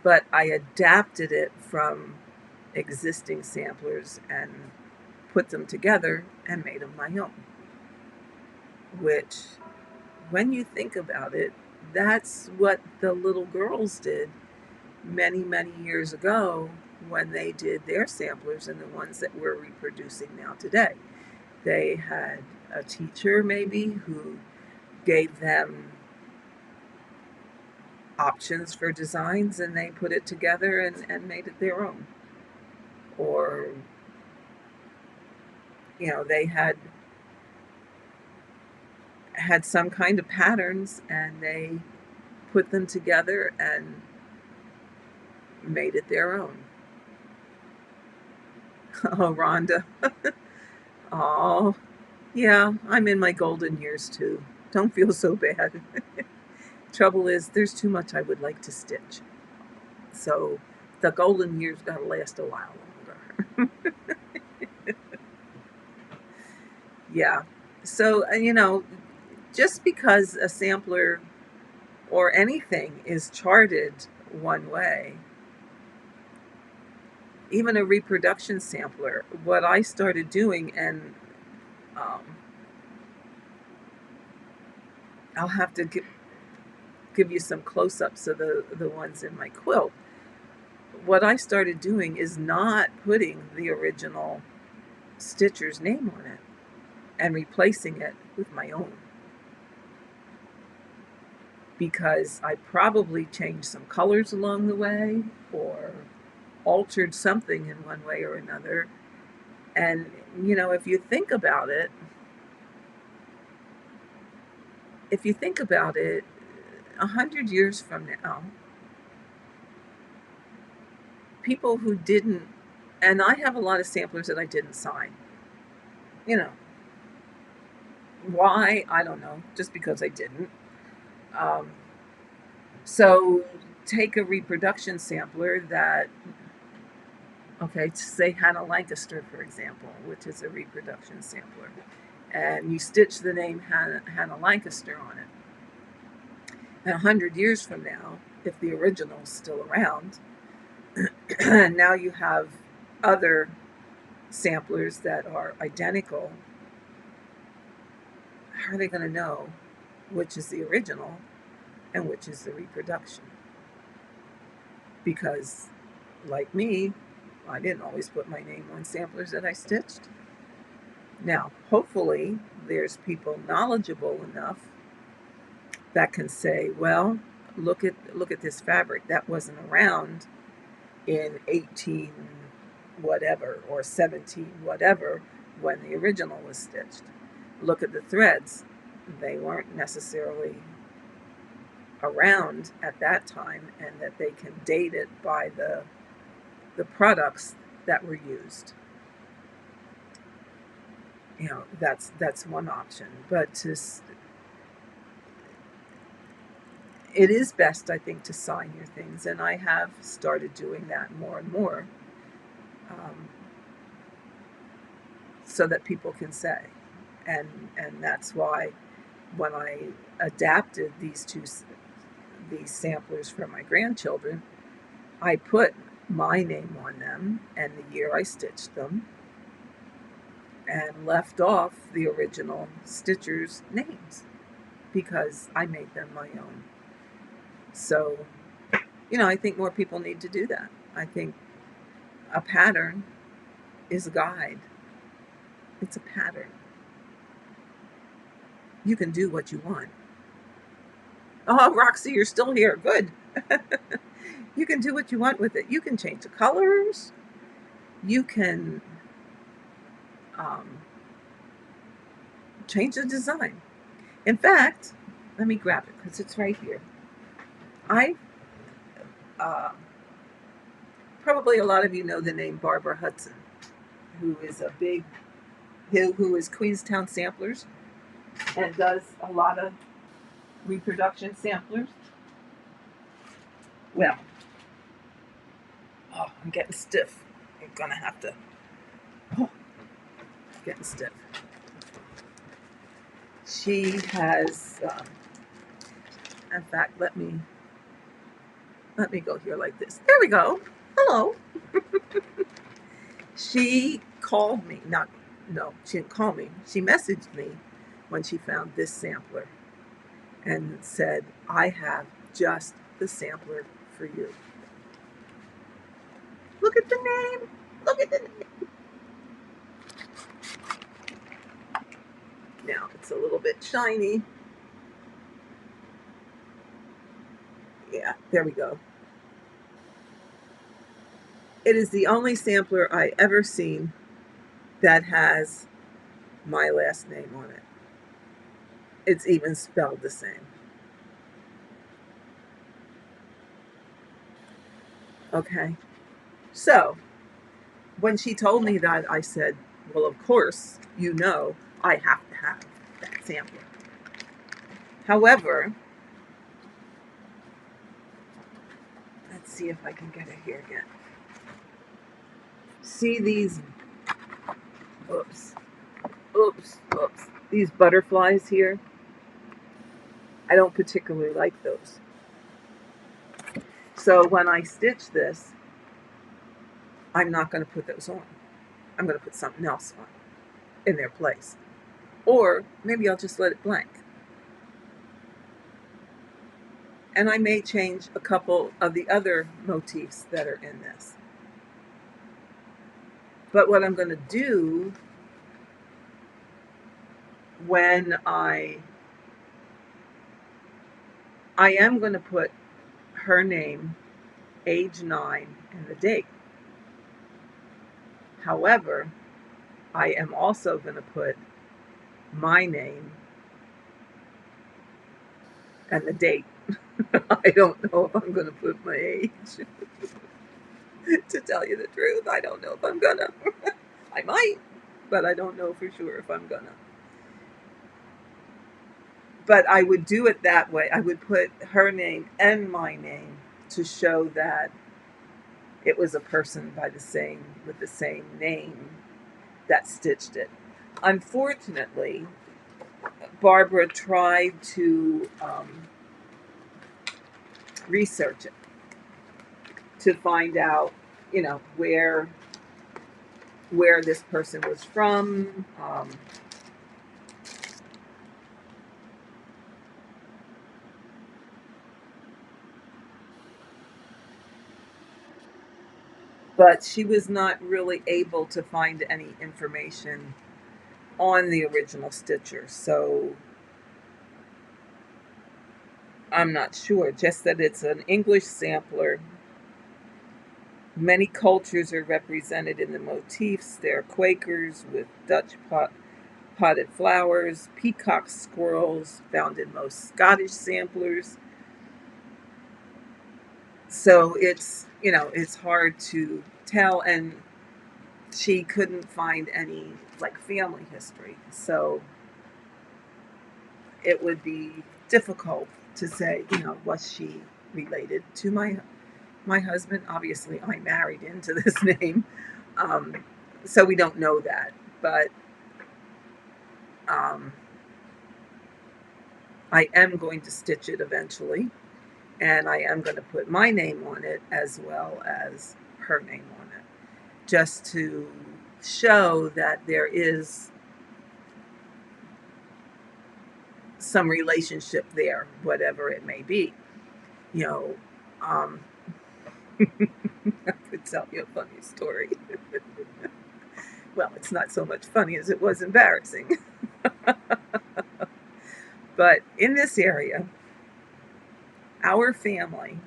but I adapted it from existing samplers and put them together and made them my own. Which, when you think about it, that's what the little girls did many, many years ago when they did their samplers and the ones that we're reproducing now today. They had a teacher maybe who gave them options for designs, and they put it together and made it their own. Or, they had some kind of patterns, and they put them together and made it their own. Oh, Rhonda. Oh, yeah, I'm in my golden years too. Don't feel so bad. Trouble is, there's too much I would like to stitch. So the golden years gotta last a while longer. Yeah. So, just because a sampler or anything is charted one way, even a reproduction sampler, what I started doing, and I'll have to give you some close-ups of the ones in my quilt. What I started doing is not putting the original stitcher's name on it and replacing it with my own, because I probably changed some colors along the way or altered something in one way or another. And if you think about it, 100 years from now, people who didn't, and I have a lot of samplers that I didn't sign. Why? I don't know. Just because I didn't. So take a reproduction sampler that, say Hannah Lancaster, for example, which is a reproduction sampler, and you stitch the name Hannah Lancaster on it. And 100 years from now, if the original is still around, now you have other samplers that are identical. How are they going to know which is the original and which is the reproduction? Because, like me, I didn't always put my name on samplers that I stitched. Now, hopefully, there's people knowledgeable enough that can say, well, look at this fabric that wasn't around in 18 whatever or 17 whatever when the original was stitched. Look at the threads. They weren't necessarily around at that time, and that they can date it by the products that were used. You know, that's one option. But it is best, I think, to sign your things, and I have started doing that more and more, um, so that people can say, and that's why when I adapted these samplers for my grandchildren, I put my name on them and the year I stitched them, and left off the original stitchers' names because I made them my own. So, you know, I think more people need to do that. I think a pattern is a guide. It's a pattern. You can do what you want. Oh, Roxy, you're still here. Good. You can do what you want with it. You can change the colors. You can um, change the design. In fact, let me grab it because it's right here. I uh, probably a lot of you know the name Barbara Hudson, who is a big, who is Queenstown Samplers and does a lot of reproduction samplers. Well, oh, I'm getting stiff. I'm gonna have to. Oh, getting stiff. She has. In fact, let me go here like this. There we go. Hello. She called me. Not. No, she didn't call me. She messaged me when she found this sampler and said, "I have just the sampler for you." Look at the name. Look at the name. Now it's a little bit shiny. Yeah, there we go. It is the only sampler I ever seen that has my last name on it. It's even spelled the same. Okay. So when she told me that, I said, well, of course, you know, I have to have that sampler. However, let's see if I can get it here again. See these, oops, oops, oops, these butterflies here? I don't particularly like those. So when I stitch this, I'm not going to put those on. I'm going to put something else on in their place. Or maybe I'll just let it blank. And I may change a couple of the other motifs that are in this. But what I'm going to do when I am going to put her name, age 9, and the date. However, I am also going to put my name and the date. I don't know if I'm going to put my age. To tell you the truth, I don't know if I'm gonna. I might, but I don't know for sure if I'm gonna. But I would do it that way. I would put her name and my name to show that it was a person with the same name that stitched it. Unfortunately, Barbara tried to research it to find out, you know, where this person was from. But she was not really able to find any information on the original stitcher. So I'm not sure. Just that it's an English sampler. Many cultures are represented in the motifs. There are Quakers with Dutch potted flowers, peacock squirrels found in most Scottish samplers. So it's, you know, it's hard to tell. And she couldn't find any like family history. So it would be difficult to say, was she related to my husband? Obviously, I married into this name, um, so we don't know that. But um, I am going to stitch it eventually, and I am going to put my name on it as well as her name on it, just to show that there is some relationship there, whatever it may be. You know, um, I could tell you a funny story. Well, it's not so much funny as it was embarrassing. But in this area, our family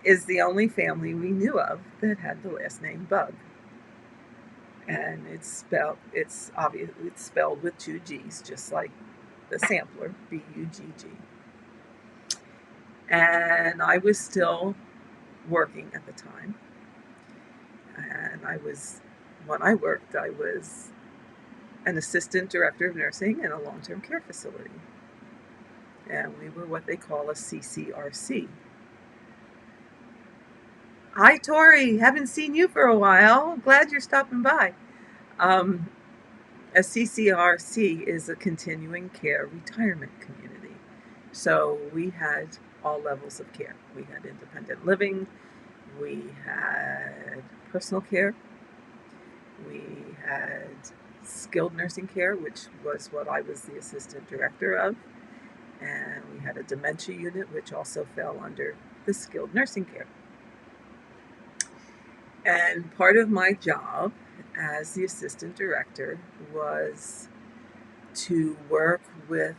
is the only family we knew of that had the last name Bug. And it's spelled with two G's, just like the sampler, Bugg. And I was still working at the time. And when I worked, I was an assistant director of nursing in a long-term care facility. And we were what they call a CCRC. Hi, Tori. Haven't seen you for a while. Glad you're stopping by. Um, a CCRC is a continuing care retirement community. So we had all levels of care. We had independent living, we had personal care, we had skilled nursing care, which was what I was the assistant director of, and we had a dementia unit, which also fell under the skilled nursing care. And part of my job as the assistant director was to work with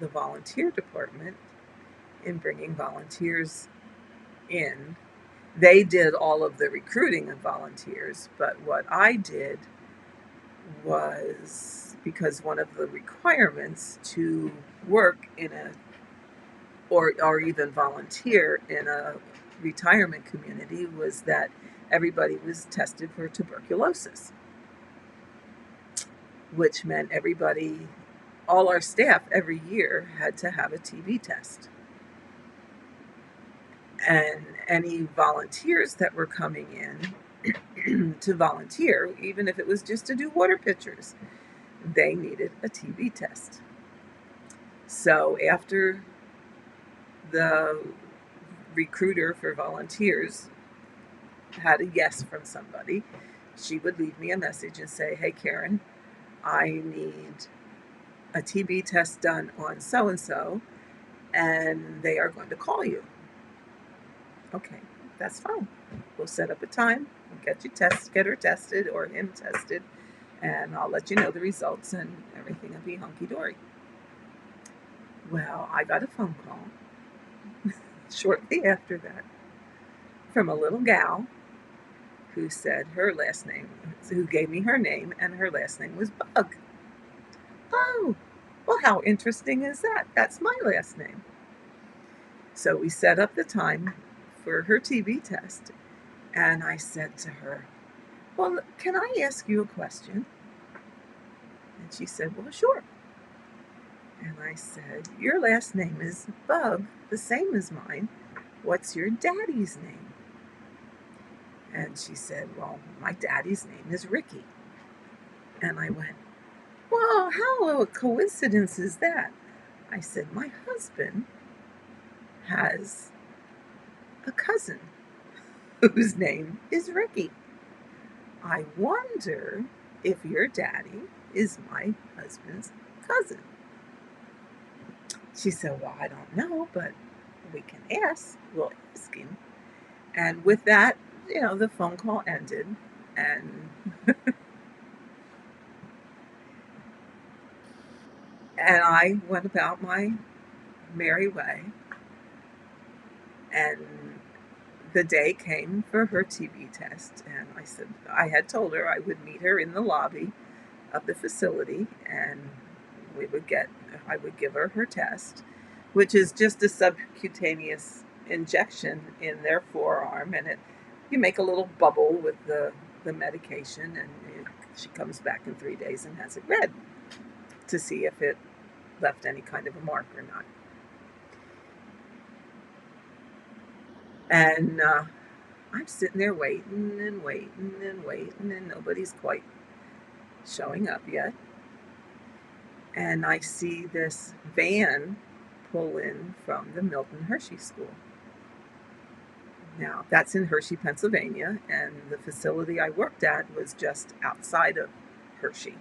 the volunteer department in bringing volunteers in. They did all of the recruiting of volunteers, but what I did was, because one of the requirements to work in a or even volunteer in a retirement community was that everybody was tested for tuberculosis, which meant all our staff every year had to have a TB test. And any volunteers that were coming in to volunteer, even if it was just to do water pitchers, they needed a TB test. So after the recruiter for volunteers had a yes from somebody, she would leave me a message and say, "Hey, Karen, I need a TB test done on so-and-so, and they are going to call you." Okay, that's fine. We'll set up a time, we'll get her tested or him tested, and I'll let you know the results and everything will be hunky-dory. Well, I got a phone call shortly after that from a little gal who gave me her name, and her last name was Bug. Oh, well, how interesting is that? That's my last name. So we set up the time for her TB test, and I said to her, "Well, can I ask you a question?" And she said, "Well, sure." And I said, "Your last name is Bug, the same as mine. What's your daddy's name?" And she said, "Well, my daddy's name is Ricky." And I went, "Well, how a coincidence is that?" I said, "My husband has a cousin whose name is Ricky. I wonder if your daddy is my husband's cousin." She said, "Well, I don't know, but we can ask. We'll ask him." And with that, the phone call ended, and and I went about my merry way. And the day came for her TB test, and I had told her I would meet her in the lobby of the facility, and I would give her test, which is just a subcutaneous injection in their forearm, and you make a little bubble with the the medication, and she comes back in 3 days and has it read to see if it left any kind of a mark or not. And I'm sitting there waiting and waiting and waiting, and nobody's quite showing up yet. And I see this van pull in from the Milton Hershey School. Now, that's in Hershey, Pennsylvania, and the facility I worked at was just outside of Hershey.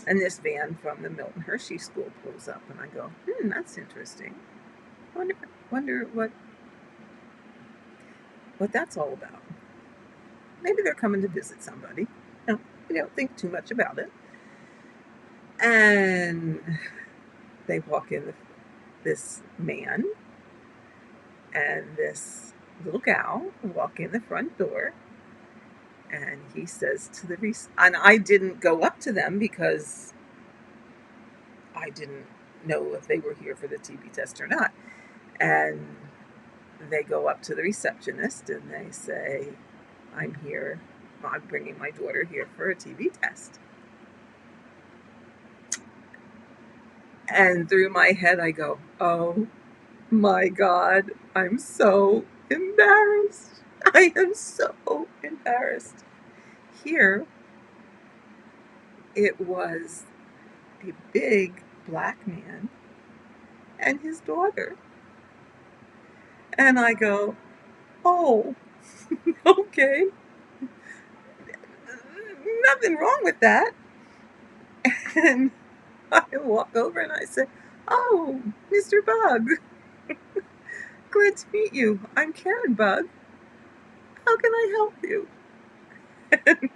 And this van from the Milton Hershey School pulls up, and I go, that's interesting. Wonder what that's all about. Maybe they're coming to visit somebody. No, you don't think too much about it. And they walk in, this man and this little gal walk in the front door, and he says to the and I didn't go up to them because I didn't know if they were here for the TB test or not. And they go up to the receptionist and they say, I'm bringing my daughter here for a TB test. And through my head I go, oh my God, I'm so embarrassed. I am so embarrassed. Here, it was a big black man and his daughter. And I go, oh, okay. Nothing wrong with that. And I walk over and I say, oh, Mr. Bug, glad to meet you. I'm Karen Bug. How can I help you? And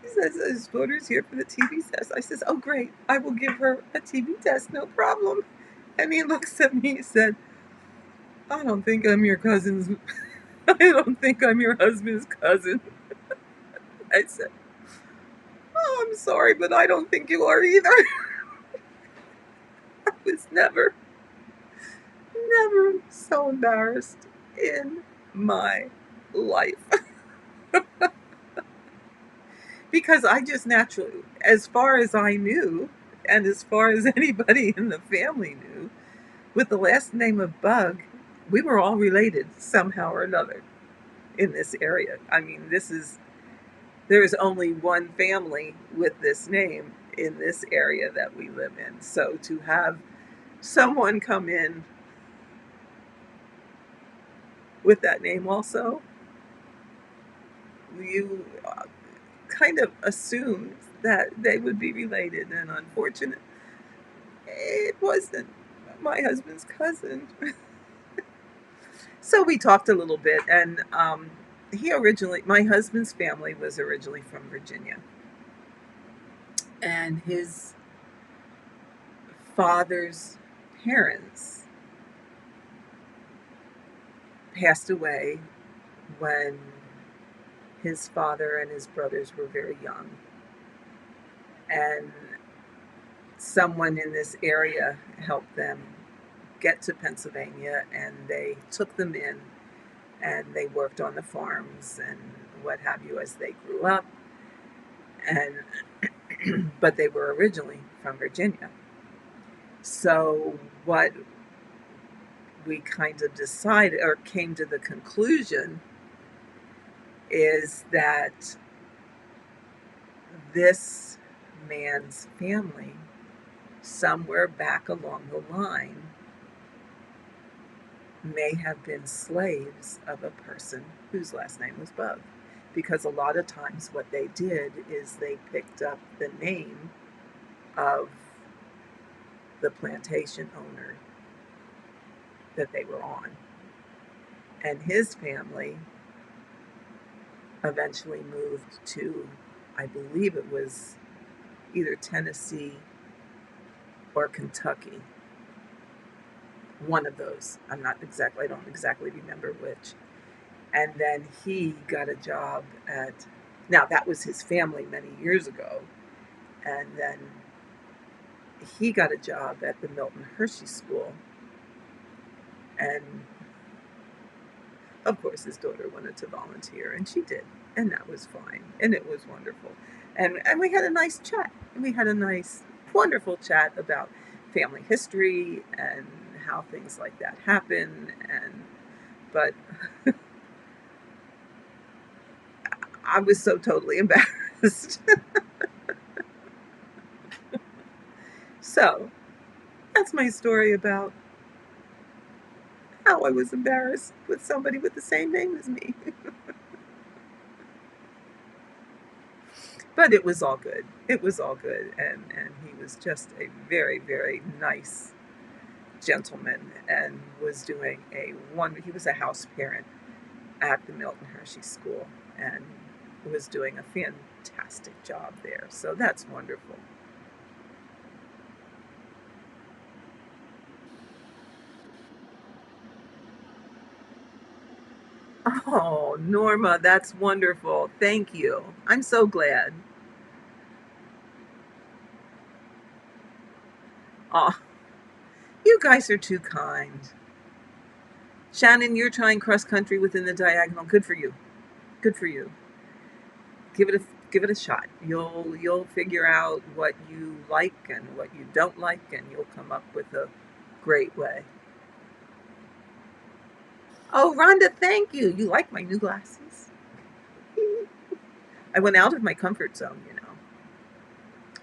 he says his daughter's here for the TB test. I says, oh, great. I will give her a TB test, no problem. And he looks at me and said, I don't think I'm your cousin's. I don't think I'm your husband's cousin. I said, oh, I'm sorry, but I don't think you are either. I was never so embarrassed in my life. Because I just naturally, as far as I knew, and as far as anybody in the family knew, with the last name of Bug, we were all related somehow or another in this area. I mean, there is only one family with this name in this area that we live in. So to have someone come in with that name also, you kind of assumed that they would be related, and unfortunately, it wasn't my husband's cousin. So we talked a little bit, and my husband's family was originally from Virginia, and his father's parents passed away when his father and his brothers were very young. And someone in this area helped them get to Pennsylvania, and they took them in and they worked on the farms and what have you as they grew up. And but they were originally from Virginia. So what we kind of decided, or came to the conclusion, is that this man's family, somewhere back along the line, may have been slaves of a person whose last name was Bug. Because a lot of times what they did is they picked up the name of the plantation owner that they were on. And his family eventually moved to, I believe it was either Tennessee or Kentucky. One of those. I don't exactly remember which. And then he got a job now that was his family many years ago. And then he got a job at the Milton Hershey School. And Of course, his daughter wanted to volunteer, and she did, and that was fine, and it was wonderful. And we had a nice chat. We had a nice, wonderful chat about family history and how things like that happen. And but I was so totally embarrassed. So that's my story about how I was embarrassed with somebody with the same name as me. But it was all good. It was all good, and he was just a very, very nice gentleman, and was doing a one. He was a house parent at the Milton Hershey School, and was doing a fantastic job there. So that's wonderful. Oh, Norma, that's wonderful. Thank you. I'm so glad. Oh, you guys are too kind. Shannon, you're trying cross country within the diagonal. Good for you. Good for you. Give it a shot. You'll figure out what you like and what you don't like, and you'll come up with a great way. Oh, Rhonda, thank you. You like my new glasses? I went out of my comfort zone, you know.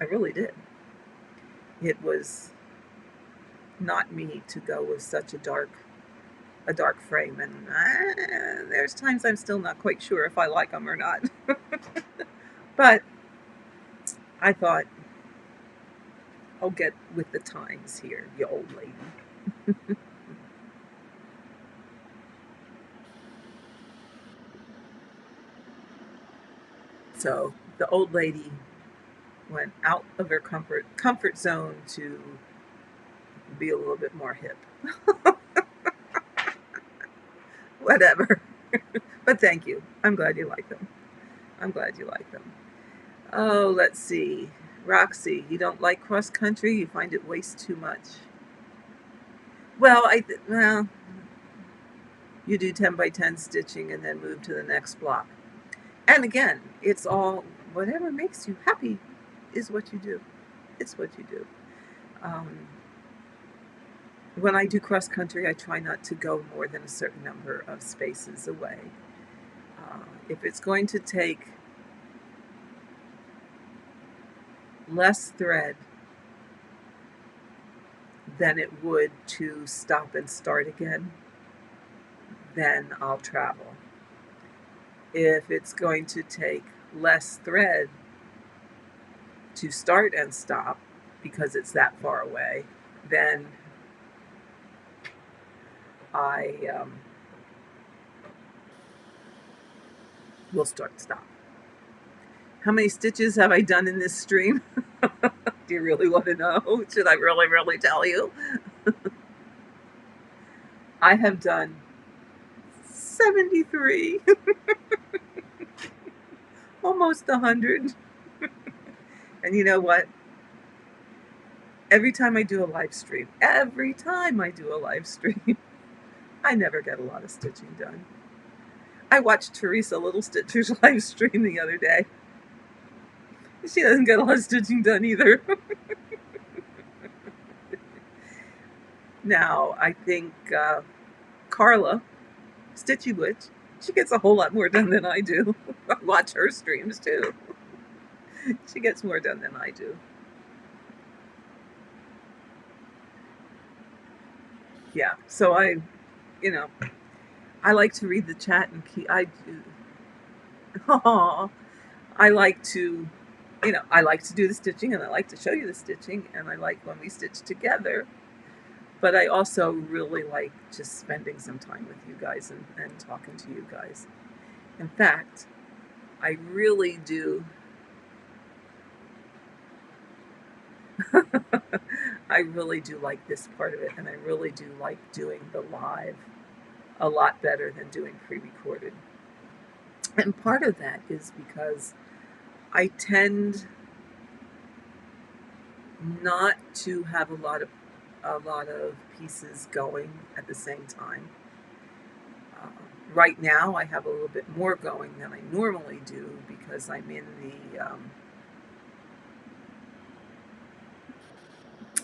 I really did. It was not me to go with such a dark frame, and there's times I'm still not quite sure if I like them or not. But I thought, I'll get with the times here, you old lady. So the old lady went out of her comfort zone to be a little bit more hip. Whatever. But thank you. I'm glad you like them. I'm glad you like them. Oh, let's see. Roxy, you don't like cross country? You find it wastes too much. Well, you do 10 by 10 stitching and then move to the next block. And again, it's all whatever makes you happy is what you do. It's what you do. Um, when I do cross country, I try not to go more than a certain number of spaces away. If it's going to take less thread than it would to stop and start again, then I'll travel. If it's going to take less thread to start and stop because it's that far away, then I will start stop. How many stitches have I done in this stream? Do you really want to know? Should I really, really tell you? I have done 73, almost 100. And you know what? Every time I do a live stream, I never get a lot of stitching done. I watched Teresa Little Stitcher's live stream the other day. She doesn't get a lot of stitching done either. Now, I think Carla, Stitchy Witch, she gets a whole lot more done than I do. I watch her streams too. She gets more done than I do. Yeah, so you know, I like to read the chat and I do. Oh, I like to, I like to do the stitching and I like to show you the stitching and I like when we stitch together. But I also really like just spending some time with you guys and talking to you guys. In fact, I really do. I really do like this part of it, and I really do like doing the live a lot better than doing pre-recorded. And part of that is because I tend not to have a lot of pieces going at the same time. Right now I have a little bit more going than I normally do because I'm in the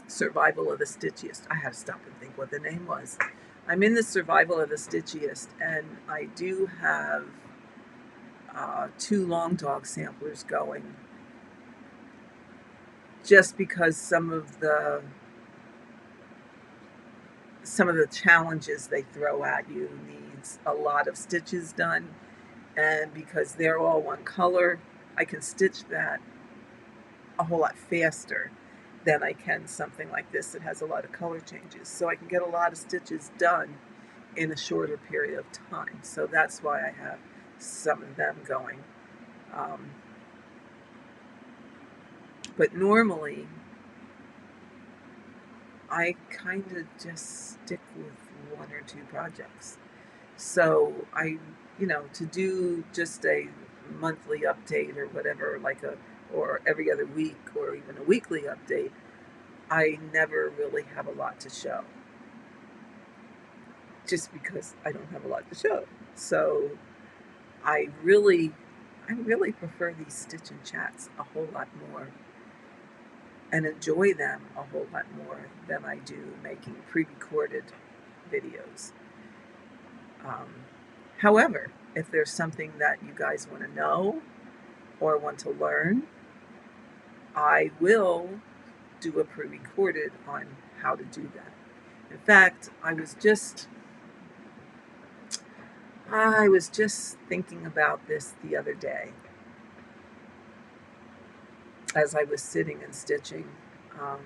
survival of the stitchiest. I had to stop and think what the name was. I'm in the survival of the stitchiest, and I do have 2 long dog samplers going, just because some of the challenges they throw at you needs a lot of stitches done, and because they're all one color, I can stitch that a whole lot faster than I can something like this that has a lot of color changes. So I can get a lot of stitches done in a shorter period of time. So that's why I have some of them going. Um, but normally, I kind of just stick with 1 or 2 projects. So to do just a monthly update or whatever, or every other week or even a weekly update, I never really have a lot to show, just because I don't have a lot to show. So I really, I really prefer these stitch and chats a whole lot more, and enjoy them a whole lot more than I do making pre-recorded videos. Um, However, if there's something that you guys want to know or want to learn, I will do a pre-recorded on how to do that. In fact, I was just thinking about this the other day as I was sitting and stitching. Um,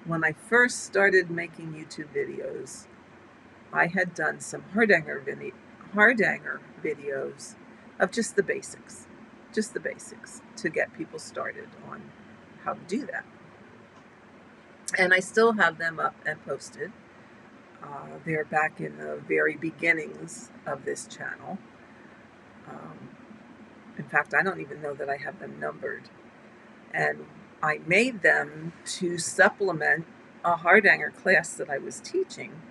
when I first started making YouTube videos, I had done some hardanger videos of just the basics to get people started on how to do that. And I still have them up and posted. They're back in the very beginnings of this channel. Um, in fact, I don't even know that I have them numbered. And I made them to supplement a hardanger class that I was teaching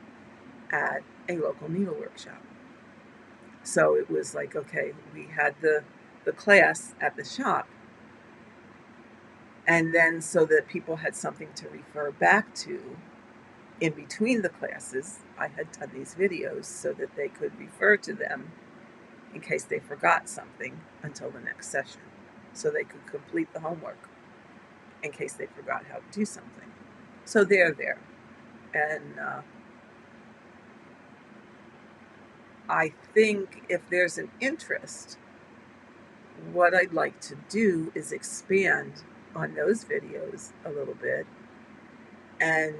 at a local needlework shop. So it was like, okay, we had the class at the shop, and then so that people had something to refer back to in between the classes, I had done these videos so that they could refer to them in case they forgot something until the next session, so they could complete the homework in case they forgot how to do something. So they're there. And I think if there's an interest, what I'd like to do is expand on those videos a little bit. And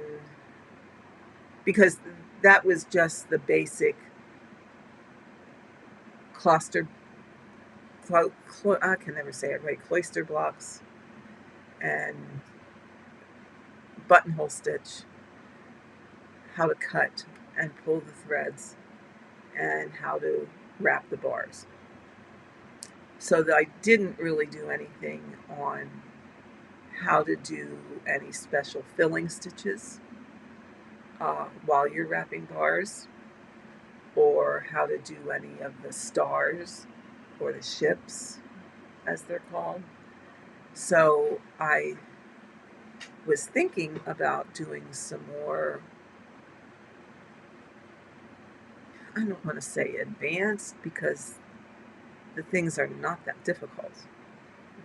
because that was just the basic cluster, I can never say it right, cloister blocks and buttonhole stitch, how to cut and pull the threads, and how to wrap the bars. So that I didn't really do anything on how to do any special filling stitches while you're wrapping bars, or how to do any of the stars or the ships, as they're called. So I was thinking about doing some more, I don't want to say advanced, because the things are not that difficult.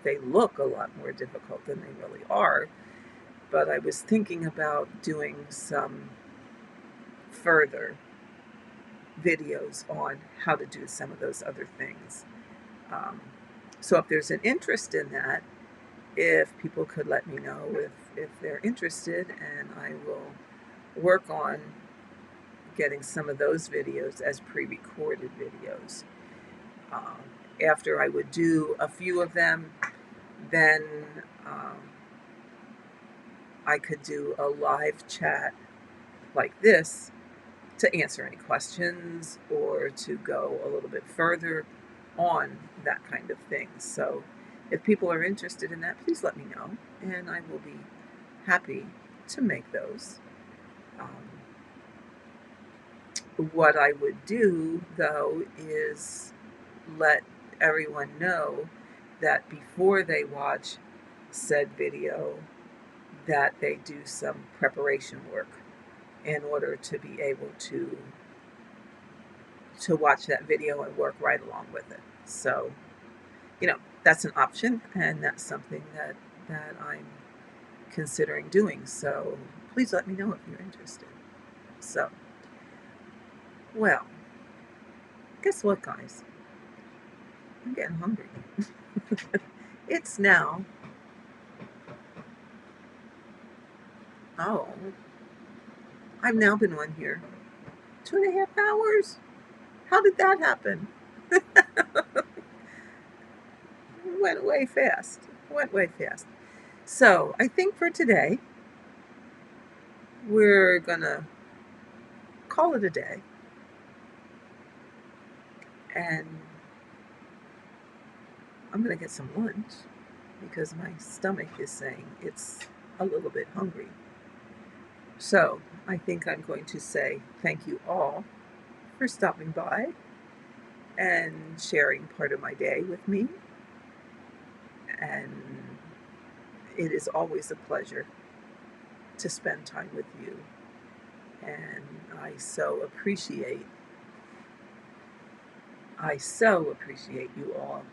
They look a lot more difficult than they really are, but I was thinking about doing some further videos on how to do some of those other things. Um, so if there's an interest in that, if people could let me know if they're interested, and I will work on getting some of those videos as pre-recorded videos. Um, After I would do a few of them, then I could do a live chat like this to answer any questions or to go a little bit further on that kind of thing. So if people are interested in that, please let me know, and I will be happy to make those. Um, What I would do, though, is let everyone know that before they watch said video, that they do some preparation work in order to be able to watch that video and work right along with it. So, that's an option, and that's something that I'm considering doing. So please let me know if you're interested. So, well, guess what, guys? I'm getting hungry. It's now, oh, I've now been on here 2.5 hours. How did that happen? Went way fast. Went way fast. So I think for today, we're gonna call it a day. And I'm gonna get some lunch because my stomach is saying it's a little bit hungry. So I think I'm going to say thank you all for stopping by and sharing part of my day with me. And it is always a pleasure to spend time with you. And I so appreciate you all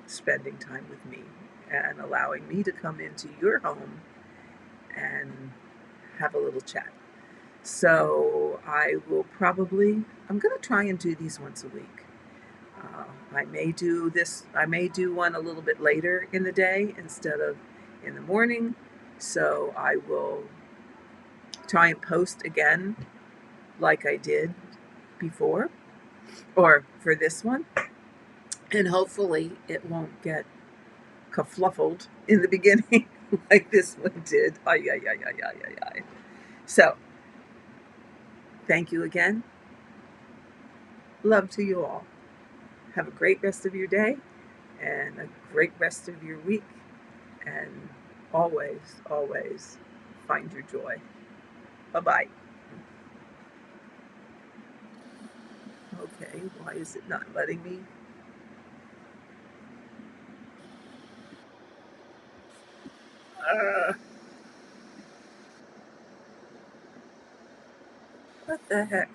spending time with me and allowing me to come into your home and have a little chat. So I'm going to try and do these once a week. I may do one a little bit later in the day instead of in the morning. So I will try and post again like I did before or for this one. And hopefully it won't get kerfluffled in the beginning like this one did. Ay, ay, ay, ay, ay, ay, ay. So thank you again. Love to you all. Have a great rest of your day and a great rest of your week. And always, always find your joy. Bye bye. Okay, why is it not letting me? What the heck?